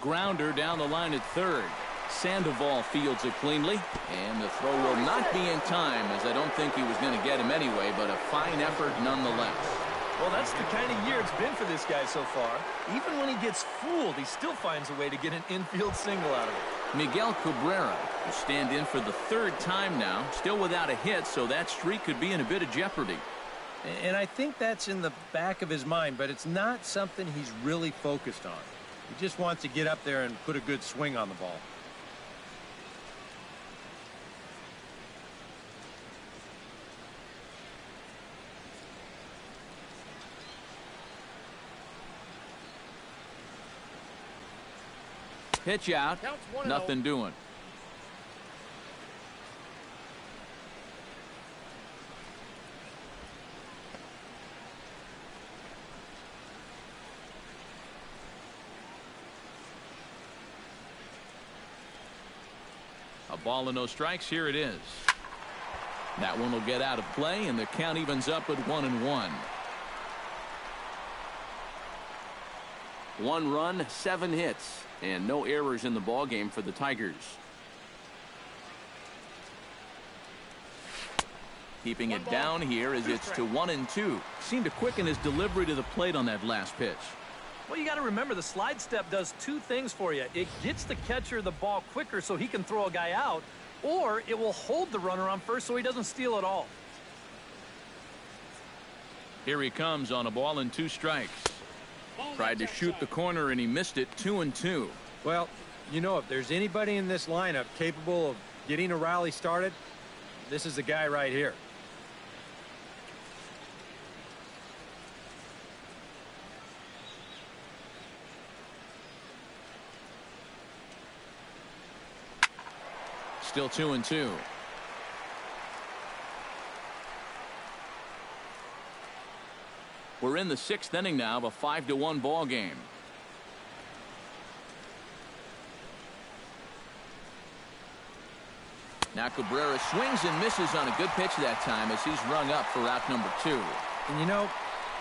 Grounder down the line at third. Sandoval fields it cleanly, and the throw will not be in time, as I don't think he was going to get him anyway, but a fine effort nonetheless. Well, that's the kind of year it's been for this guy so far. Even when he gets fooled, he still finds a way to get an infield single out of it. Miguel Cabrera will stand in for the 3rd time now, still without a hit, so that streak could be in a bit of jeopardy. And I think that's in the back of his mind, but it's not something he's really focused on. He just wants to get up there and put a good swing on the ball. Pitch out, nothing doing. A ball and no strikes. Here it is. That one will get out of play, and the count evens up at 1-1. 1 run, 7 hits, and no errors in the ballgame for the Tigers. Keeping it down here as it's to 1-2. Seemed to quicken his delivery to the plate on that last pitch. Well, you got to remember the slide step does 2 things for you. It gets the catcher the ball quicker so he can throw a guy out, or it will hold the runner on first so he doesn't steal it all. Here he comes on a ball and 2 strikes. Tried to shoot the corner and he missed it. 2-2. Well, you know, if there's anybody in this lineup capable of getting a rally started, this is the guy right here. Still 2-2. We're in the 6th inning now of a 5-1 ball game. Now Cabrera swings and misses on a good pitch that time as he's rung up for out number 2. And you know,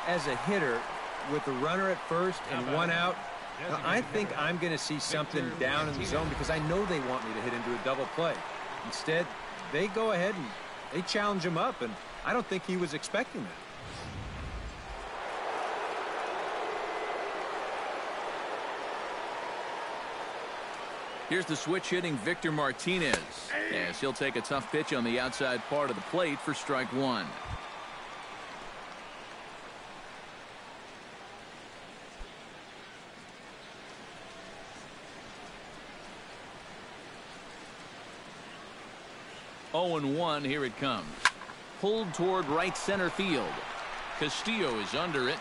as a hitter with a runner at first and 1 out, I think I'm going to see something down in the zone because I know they want me to hit into a double play. Instead, they go ahead and they challenge him up, and I don't think he was expecting that. Here's the switch hitting Victor Martinez as he'll take a tough pitch on the outside part of the plate for strike 1. Oh and 1. Here it comes. Pulled toward right center field. Castillo is under it.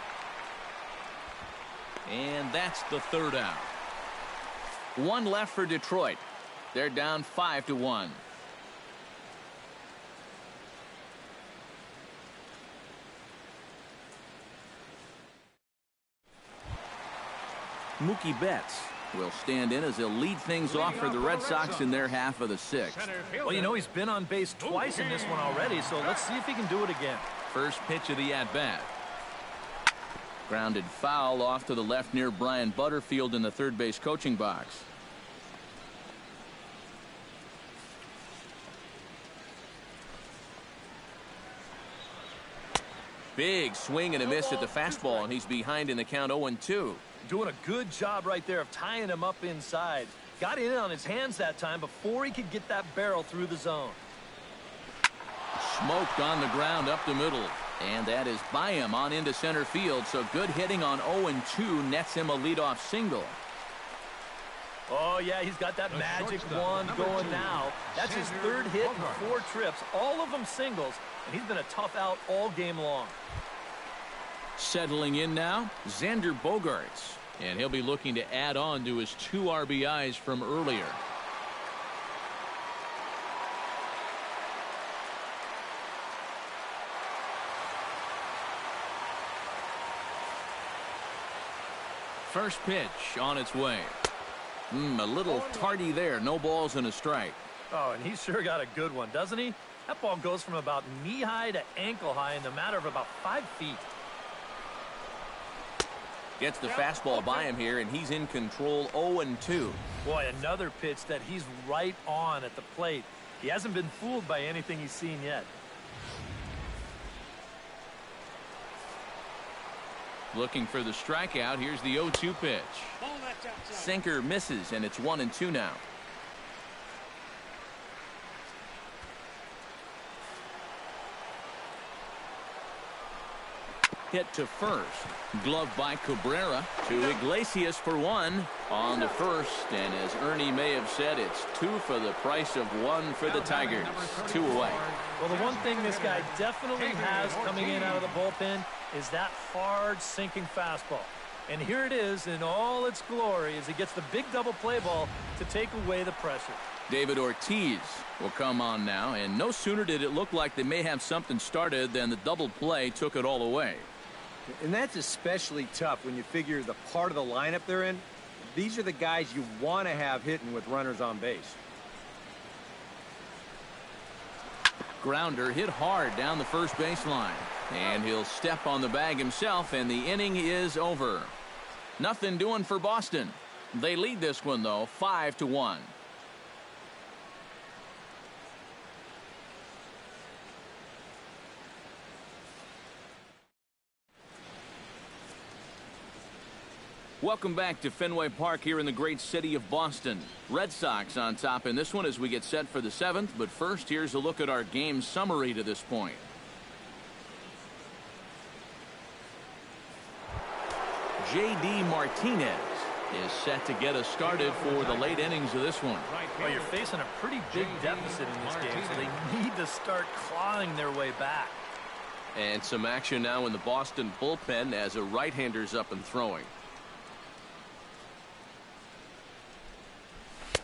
And that's the 3rd out. 1 left for Detroit. They're down 5-1. Mookie Betts will stand in as he'll lead things off for the Red Sox in their half of the 6th. Well, you know, he's been on base twice in this one already, so let's see if he can do it again. First pitch of the at-bat. Grounded foul off to the left near Brian Butterfield in the third base coaching box. Big swing and a miss at the fastball, and he's behind in the count 0-2. Doing a good job right there of tying him up inside. Got in on his hands that time before he could get that barrel through the zone. Smoked on the ground up the middle. And that is by him on into center field. So good hitting on 0-2 nets him a leadoff single. Oh, yeah, he's got that magic wand going now. That's his 3rd hit in 4 trips, all of them singles, and he's been a tough out all game long. Settling in now, Xander Bogaerts. And he'll be looking to add on to his 2 RBIs from earlier. First pitch on its way. A little tardy there. No balls and a strike. Oh, and he's sure got a good one, doesn't he? That ball goes from about knee-high to ankle-high in the matter of about 5 feet. Gets the fastball by him here, and he's in control. 0-2. Boy, another pitch that he's right on at the plate. He hasn't been fooled by anything he's seen yet. Looking for the strikeout. Here's the 0-2 pitch. Sinker misses, and it's 1-2 now. Hit to first. Glove by Cabrera to Iglesias for 1 on the first. And as Ernie may have said, it's 2 for the price of 1 for the Tigers. 2 away. Well, the one thing this guy definitely has coming in out of the bullpen is that hard sinking fastball. And here it is in all its glory as he gets the big double play ball to take away the pressure. David Ortiz will come on now, and no sooner did it look like they may have something started than the double play took it all away. And that's especially tough when you figure the part of the lineup they're in. These are the guys you want to have hitting with runners on base. Grounder hit hard down the first baseline. And he'll step on the bag himself, and the inning is over. Nothing doing for Boston. They lead this one, though, 5-1. Welcome back to Fenway Park here in the great city of Boston. Red Sox on top in this one as we get set for the 7th. But first, here's a look at our game summary to this point. J.D. Martinez is set to get us started for the late innings of this one. Well, you're facing a pretty big deficit in this game, so they need to start clawing their way back. And some action now in the Boston bullpen as a right-hander's up and throwing.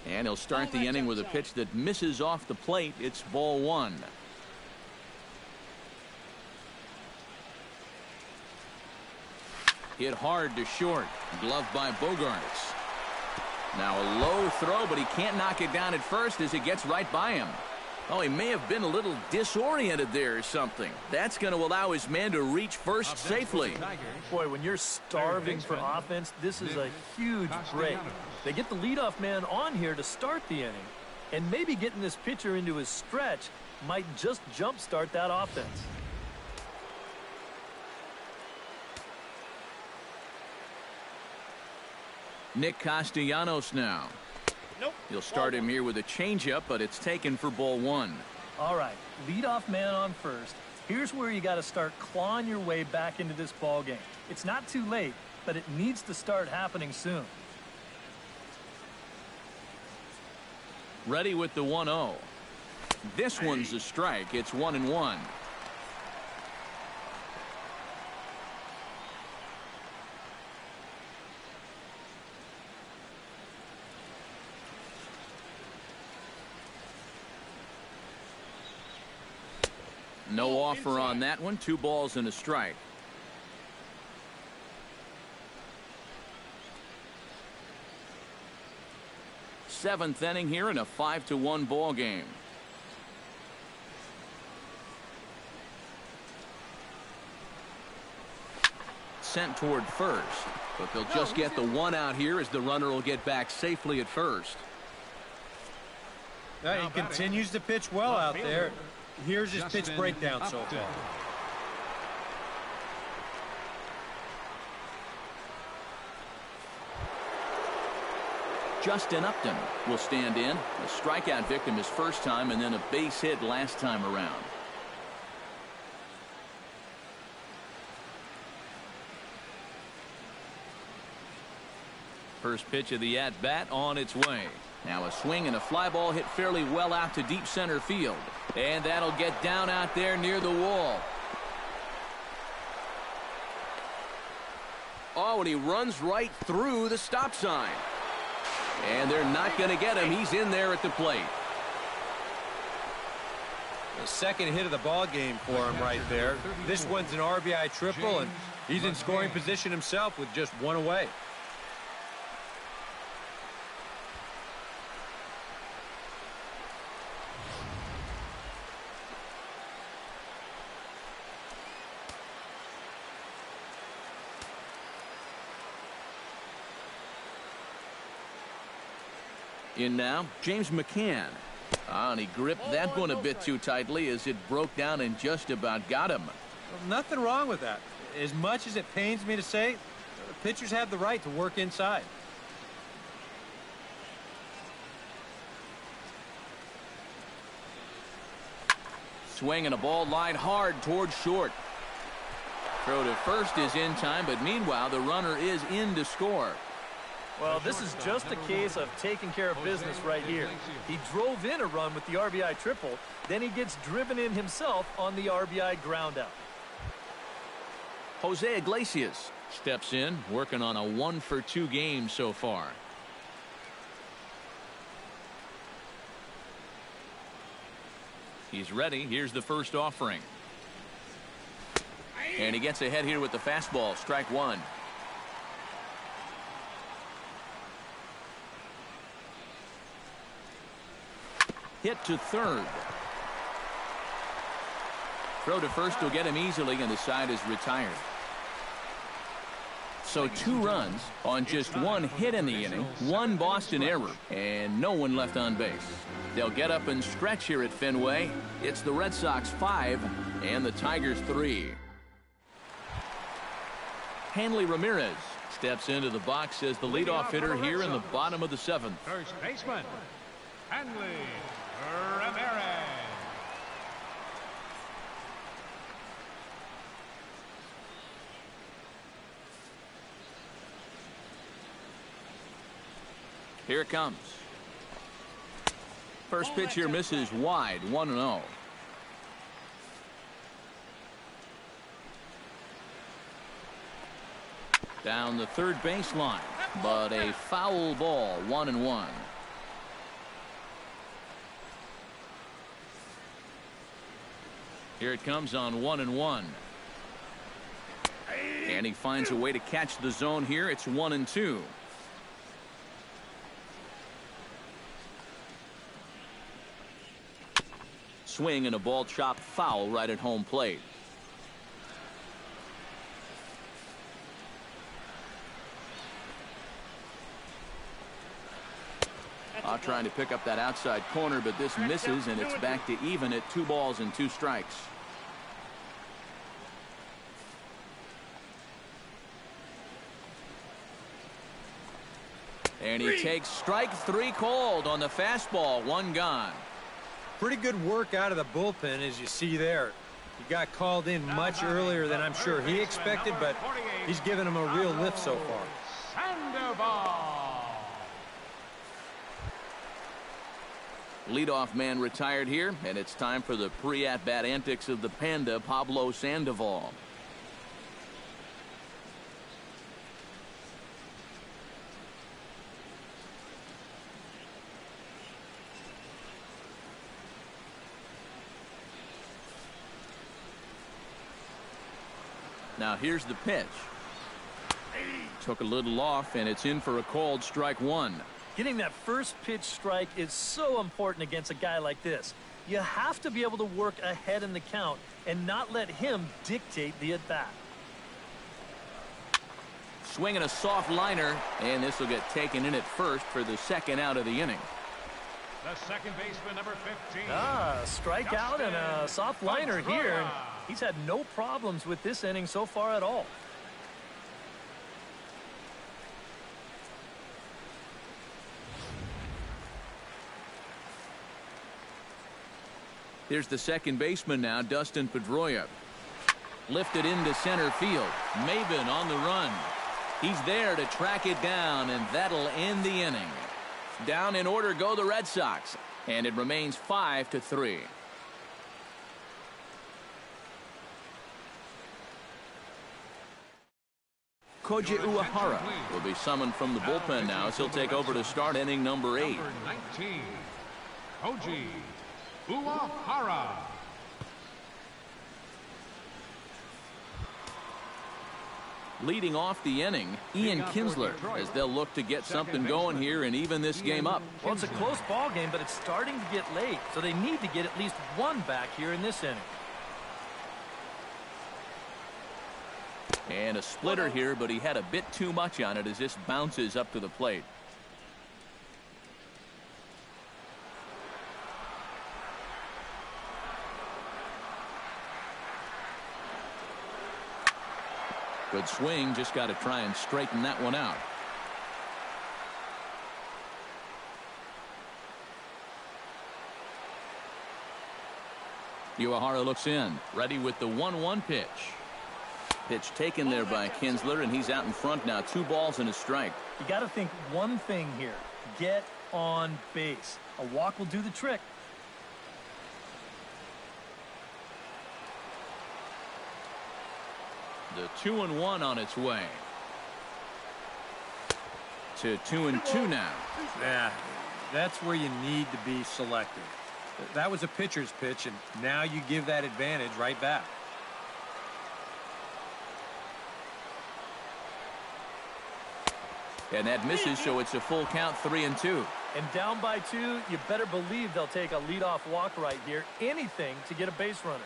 And he'll start the inning with a pitch that misses off the plate. It's ball 1. Hit hard to short. Gloved by Bogaerts. Now a low throw, but he can't knock it down at first as it gets right by him. Oh, he may have been a little disoriented there or something. That's going to allow his man to reach first safely. Boy, when you're starving for offense, this is a huge break. They get the leadoff man on here to start the inning. And maybe getting this pitcher into his stretch might just jumpstart that offense. Nick Castellanos now. He'll start him here with a changeup, but it's taken for ball 1. All right, leadoff man on first. Here's where you got to start clawing your way back into this ball game. It's not too late, but it needs to start happening soon. Ready with the 1-0. This one's a strike. It's 1-1. No offer on that one. 2 balls and a strike. Seventh inning here in a 5-1 ball game. Sent toward first, but they'll just get the 1 out here as the runner will get back safely at first. He continues to pitch well out there. Here's his pitch breakdown so far. Justin Upton will stand in. A strikeout victim his first time and then a base hit last time around. First pitch of the at-bat on its way. Now a swing and a fly ball hit fairly well out to deep center field. And that'll get down out there near the wall. Oh, and he runs right through the stop sign. And they're not going to get him. He's in there at the plate. The second hit of the ball game for him right there. This one's an RBI triple, and he's in scoring position himself with just 1 away. In now, James McCann. And he gripped that one a bit too tightly as it broke down and just about got him. Well, nothing wrong with that. As much as it pains me to say, pitchers have the right to work inside. Swing and a ball lined hard towards short. Throw to first is in time, but meanwhile the runner is in to score. Well, this is just a case of taking care of business right here. He drove in a run with the RBI triple, then he gets driven in himself on the RBI groundout. Jose Iglesias steps in, working on a 1-for-2 game so far. He's ready. Here's the first offering. And he gets ahead here with the fastball. Strike 1. Hit to third. Throw to first will get him easily, and the side is retired. So 2 runs on just 1 hit in the inning, 1 Boston error, and no one left on base. They'll get up and stretch here at Fenway. It's the Red Sox 5 and the Tigers 3. Hanley Ramirez steps into the box as the leadoff hitter here in the bottom of the 7th. First baseman, Hanley Ramirez. Here it comes. First pitch here misses wide, 1-0. Down the third baseline, but a foul ball, 1-1. Here it comes on 1-1. And he finds a way to catch the zone here. It's 1-2. Swing and a ball chopped foul right at home plate. Trying to pick up that outside corner, but this misses, and it's back to even at 2 balls and 2 strikes. And he takes strike 3 called on the fastball, 1 gone. Pretty good work out of the bullpen, as you see there. He got called in much earlier than I'm sure he expected, but he's given him a real lift so far. Leadoff man retired here, and it's time for the pre-at-bat antics of the Panda, Pablo Sandoval. Now here's the pitch. Took a little off, and it's in for a called strike 1. Getting that first pitch strike is so important against a guy like this. You have to be able to work ahead in the count and not let him dictate the at-bat. Swinging a soft liner, and this will get taken in at first for the 2nd out of the inning. The second baseman, number 15. Strikeout and a soft liner here. And he's had no problems with this inning so far at all. Here's the second baseman now, Dustin Pedroia. Lifted into center field. Maybin on the run. He's there to track it down, and that'll end the inning. Down in order go the Red Sox, and it remains 5-3. Koji Uehara will be summoned from the bullpen now as he'll take over to start inning number 8. Number 19, Koji Uehara. Leading off the inning, Ian Kinsler, as they'll look to get something going here and even this game up. Well, it's a close ball game, but it's starting to get late, so they need to get at least 1 back here in this inning. And a splitter here, but he had a bit too much on it as this bounces up to the plate. Good swing, just got to try and straighten that one out. Uehara looks in, ready with the 1-1 pitch. Pitch taken there by Kinsler, and he's out in front now. 2 balls and a strike. You got to think one thing here. Get on base. A walk will do the trick. The 2-1 on its way. To 2-2 now. Yeah, that's where you need to be selective. That was a pitcher's pitch, and now you give that advantage right back. And that misses, so it's a full count, 3-2. And down by 2, you better believe they'll take a leadoff walk right here. Anything to get a base runner.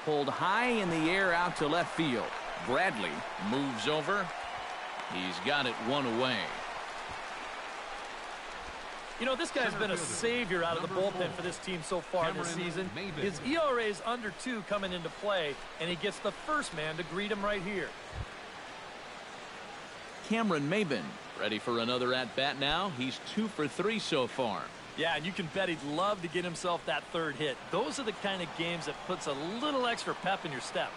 pulled high in the air out to left field. Bradley moves over. He's got it one away. You know, this guy's been a savior out of the bullpen for this team so far this season. His ERA is under 2 coming into play, and he gets the first man to greet him right here. Cameron Maybin ready for another at-bat now. He's 2 for 3 so far. Yeah, and you can bet he'd love to get himself that third hit. Those are the kind of games that puts a little extra pep in your step.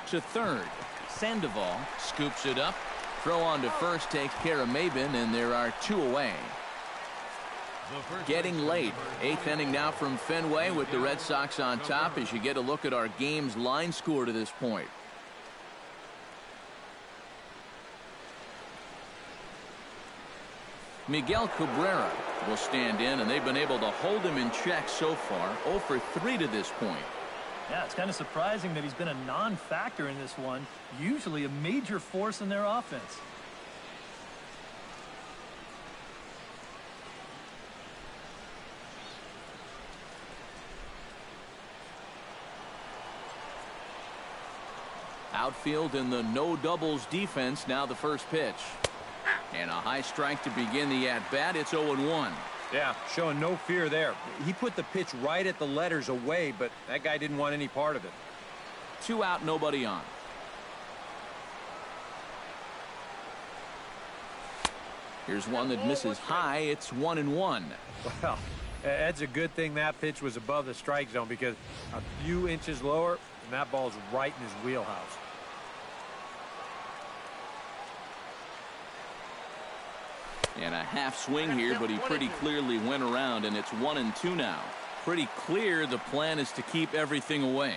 To third, Sandoval scoops it up. Throw on to first takes care of Maybin, and there are 2 away. Getting late. 8th inning now from Fenway with the Red Sox on top as you get a look at our game's line score to this point. Miguel Cabrera will stand in, and they've been able to hold him in check so far. 0 for 3 to this point. Yeah, it's kind of surprising that he's been a non-factor in this one. Usually a major force in their offense. Outfield in the no doubles defense. Now the first pitch. And a high strike to begin the at-bat. It's 0-1. Yeah, showing no fear there. He put the pitch right at the letters away, but that guy didn't want any part of it. 2 out, nobody on. Here's one that misses high. It's 1-1. Well, that's a good thing that pitch was above the strike zone, because a few inches lower, and that ball's right in his wheelhouse. And a half swing here, but he pretty clearly went around, and it's 1-2 now. Pretty clear the plan is to keep everything away.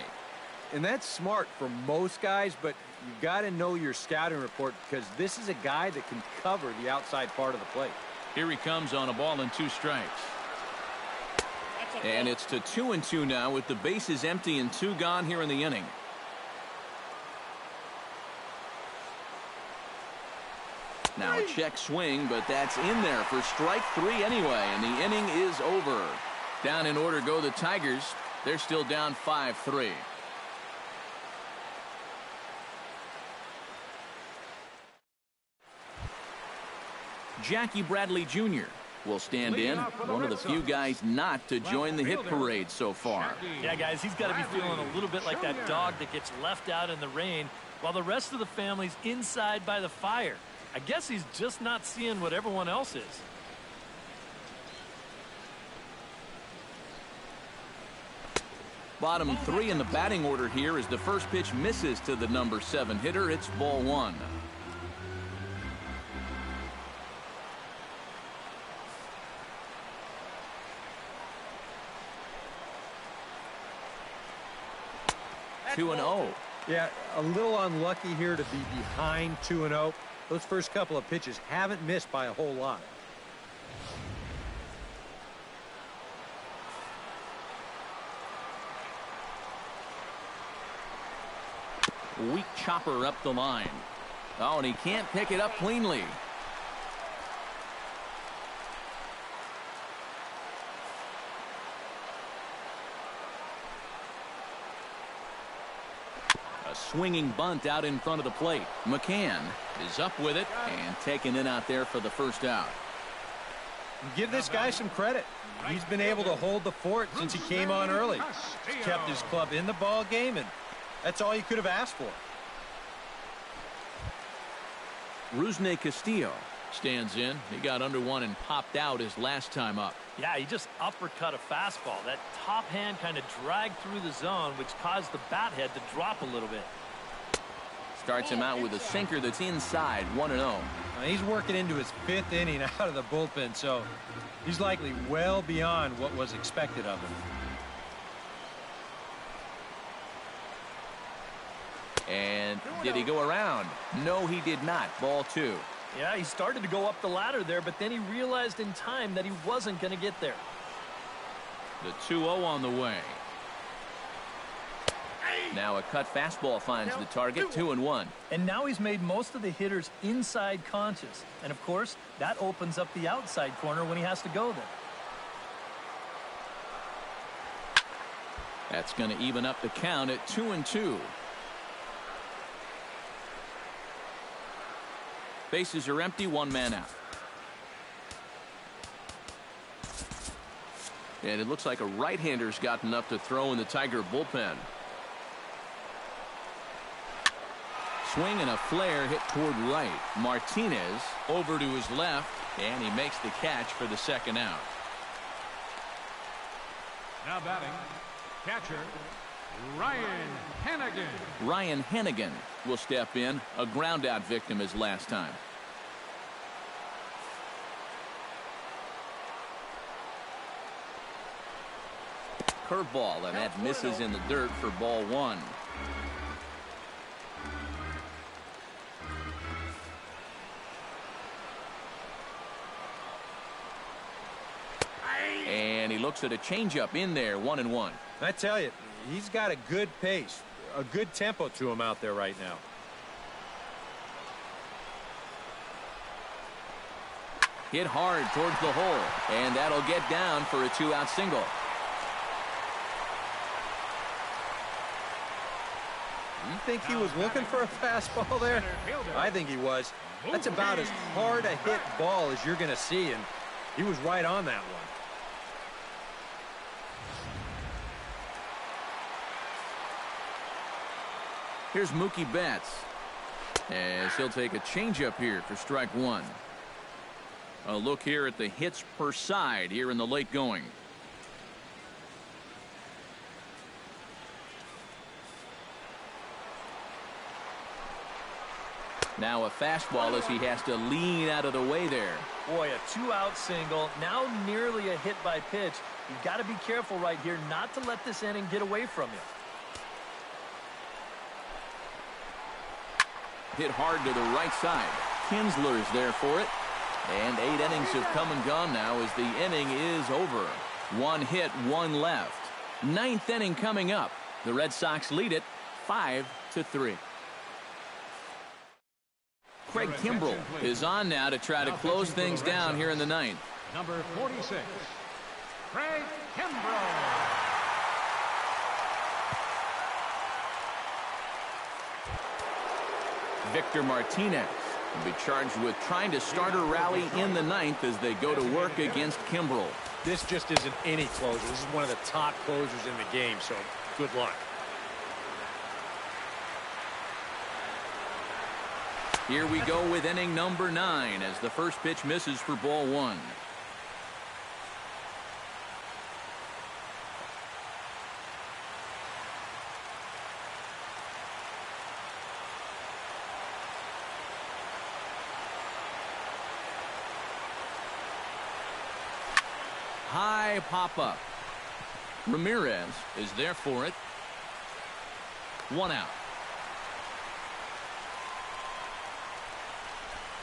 And that's smart for most guys, but you got to know your scouting report, because this is a guy that can cover the outside part of the plate. Here he comes on a ball and 2 strikes. And it's to 2-2 now with the bases empty and 2 gone here in the inning. Now a check swing, but that's in there for strike 3 anyway, and the inning is over. Down in order go the Tigers. They're still down 5-3. Jackie Bradley Jr. will stand in, one of the few guys not to join the hit parade so far. Yeah, guys, he's got to be feeling a little bit like that dog that gets left out in the rain while the rest of the family's inside by the fire. I guess he's just not seeing what everyone else is. Bottom 3 in the batting order here as the first pitch misses to the number 7 hitter. It's ball 1. That's 2-0. Yeah, a little unlucky here to be behind 2-0. Those first couple of pitches haven't missed by a whole lot. Weak chopper up the line. Oh, and he can't pick it up cleanly. A swinging bunt out in front of the plate. McCann is up with it and taken in out there for the first out. Give this guy some credit. He's been able to hold the fort since he came on early. He's kept his club in the ball game, and that's all you could have asked for. Rusney Castillo stands in. He got under one and popped out his last time up. Yeah, he just uppercut a fastball. That top hand kind of dragged through the zone, which caused the bat head to drop a little bit. Starts him out with a sinker that's inside, 1-0. He's working into his 5th inning out of the bullpen, so he's likely well beyond what was expected of him. And did he go around? No, he did not. Ball 2. Yeah, he started to go up the ladder there, but then he realized in time that he wasn't going to get there. The 2-0 on the way. Now a cut fastball finds the target, 2-1. And now he's made most of the hitters inside conscious. And of course, that opens up the outside corner when he has to go there. That's going to even up the count at 2-2. Bases are empty, one man out. And it looks like a right-hander's got enough to throw in the Tiger bullpen. Swing and a flare hit toward right. Martinez over to his left, and he makes the catch for the second out. Now batting, catcher, Ryan Hanigan. Ryan Hanigan will step in, a ground-out victim his last time. Curveball, and that misses in the dirt for ball one. And he looks at a changeup in there, 1-1. I tell you, he's got a good pace, a good tempo to him out there right now. Hit hard towards the hole, and that'll get down for a 2-out single. You think he was looking for a fastball there? I think he was. That's about as hard a hit ball as you're going to see, and he was right on that one. Here's Mookie Betts, as he'll take a changeup here for strike one. A look here at the hits per side here in the late going. Now a fastball as he has to lean out of the way there. Boy, a 2-out single, now nearly a hit by pitch. You've got to be careful right here not to let this inning get away from you. Hit hard to the right side. Kinsler is there for it. And 8 innings have come and gone now as the inning is over. 1 hit, 1 left. 9th inning coming up. The Red Sox lead it 5-3. Craig Kimbrell is on now to try to close things down here in the 9th. Number 46, Craig Kimbrell. Victor Martinez will be charged with trying to start a rally in the 9th as they go to work against Kimbrell. This just isn't any closer. This is one of the top closers in the game, so good luck. Here we go with inning number 9 as the first pitch misses for ball 1. High pop-up. Ramirez is there for it. 1 out.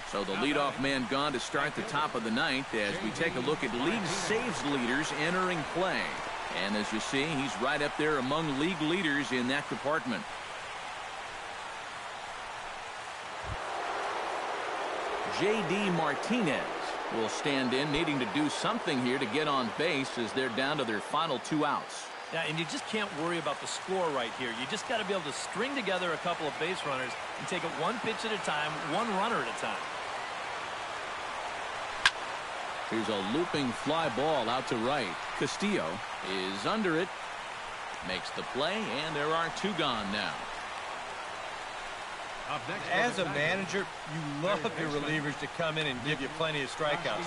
So the leadoff man gone to start the top of the 9th as we take a look at league saves leaders entering play. And as you see, he's right up there among league leaders in that department. J.D. Martinez will stand in, needing to do something here to get on base as they're down to their final 2 outs. Yeah, and you just can't worry about the score right here. You just got to be able to string together a couple of base runners and take it 1 pitch at a time, 1 runner at a time. Here's a looping fly ball out to right. Castillo is under it, makes the play, and there are 2 gone now. As a manager, you love your relievers to come in and give you plenty of strikeouts.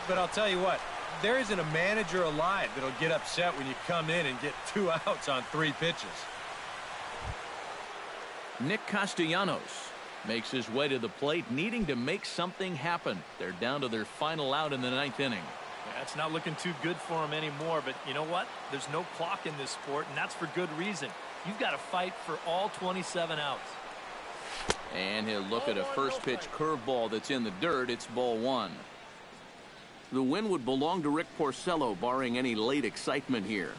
But I'll tell you what, there isn't a manager alive that'll get upset when you come in and get 2 outs on 3 pitches. Nick Castellanos makes his way to the plate, needing to make something happen. They're down to their final out in the 9th inning. Yeah, it's not looking too good for him anymore, but you know what? There's no clock in this sport, and that's for good reason. You've got to fight for all 27 outs. And he'll look at a first pitch curveball that's in the dirt. It's ball 1. The win would belong to Rick Porcello, barring any late excitement here.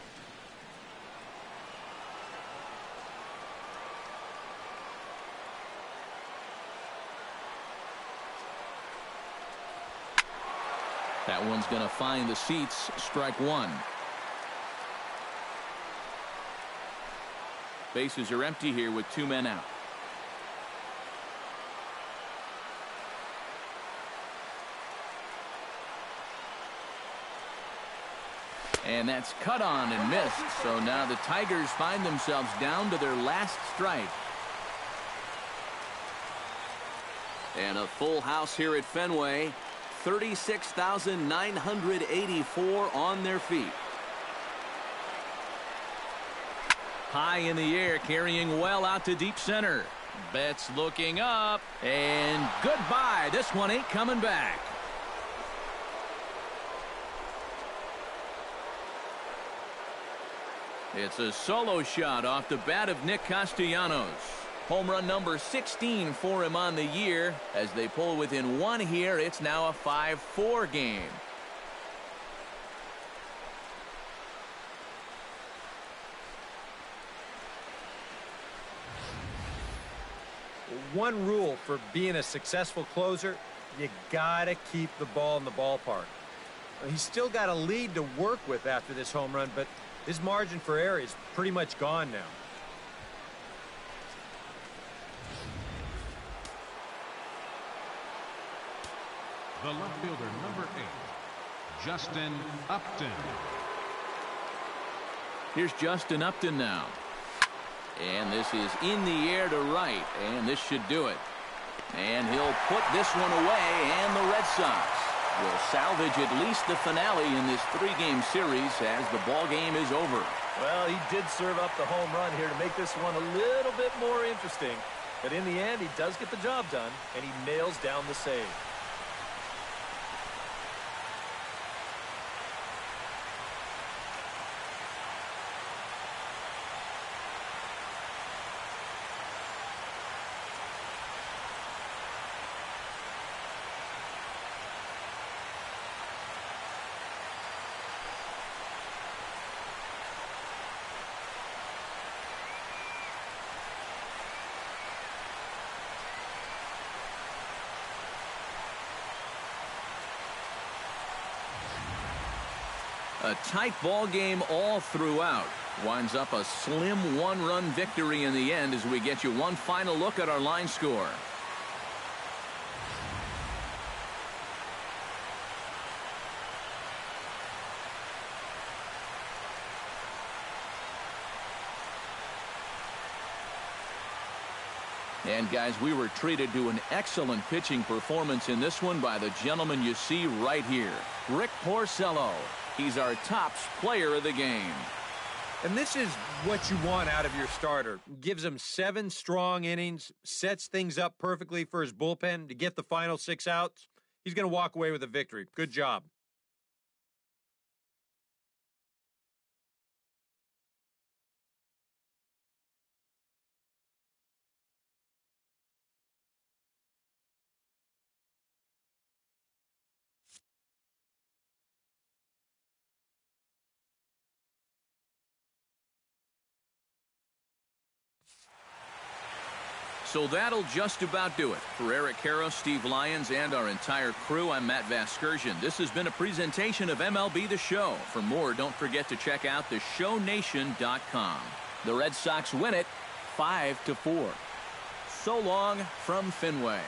That one's going to find the seats. Strike 1. Bases are empty here with 2 men out. And that's cut on and missed. So now the Tigers find themselves down to their last strike. And a full house here at Fenway. 36,984 on their feet. High in the air, carrying well out to deep center. Betts looking up, and goodbye. This one ain't coming back. It's a solo shot off the bat of Nick Castellanos. Home run number 16 for him on the year. As they pull within 1 here, it's now a 5-4 game. One rule for being a successful closer, you gotta keep the ball in the ballpark. He's still got a lead to work with after this home run, but his margin for error is pretty much gone now. The left fielder, number 8, Justin Upton. Here's Justin Upton now. And this is in the air to right, and this should do it. And he'll put this one away, and the Red Sox will salvage at least the finale in this 3-game series as the ball game is over. Well, he did serve up the home run here to make this one a little bit more interesting. But in the end, he does get the job done, and he nails down the save. A tight ball game all throughout. Winds up a slim 1-run victory in the end as we get you one final look at our line score. And guys, we were treated to an excellent pitching performance in this one by the gentleman you see right here, Rick Porcello. He's our tops player of the game. And this is what you want out of your starter. Gives him 7 strong innings, sets things up perfectly for his bullpen to get the final 6 outs. He's going to walk away with a victory. Good job. So that'll just about do it. For Eric Karros, Steve Lyons, and our entire crew, I'm Matt Vasgersian. This has been a presentation of MLB The Show. For more, don't forget to check out theshownation.com. The Red Sox win it 5-4. So long from Fenway.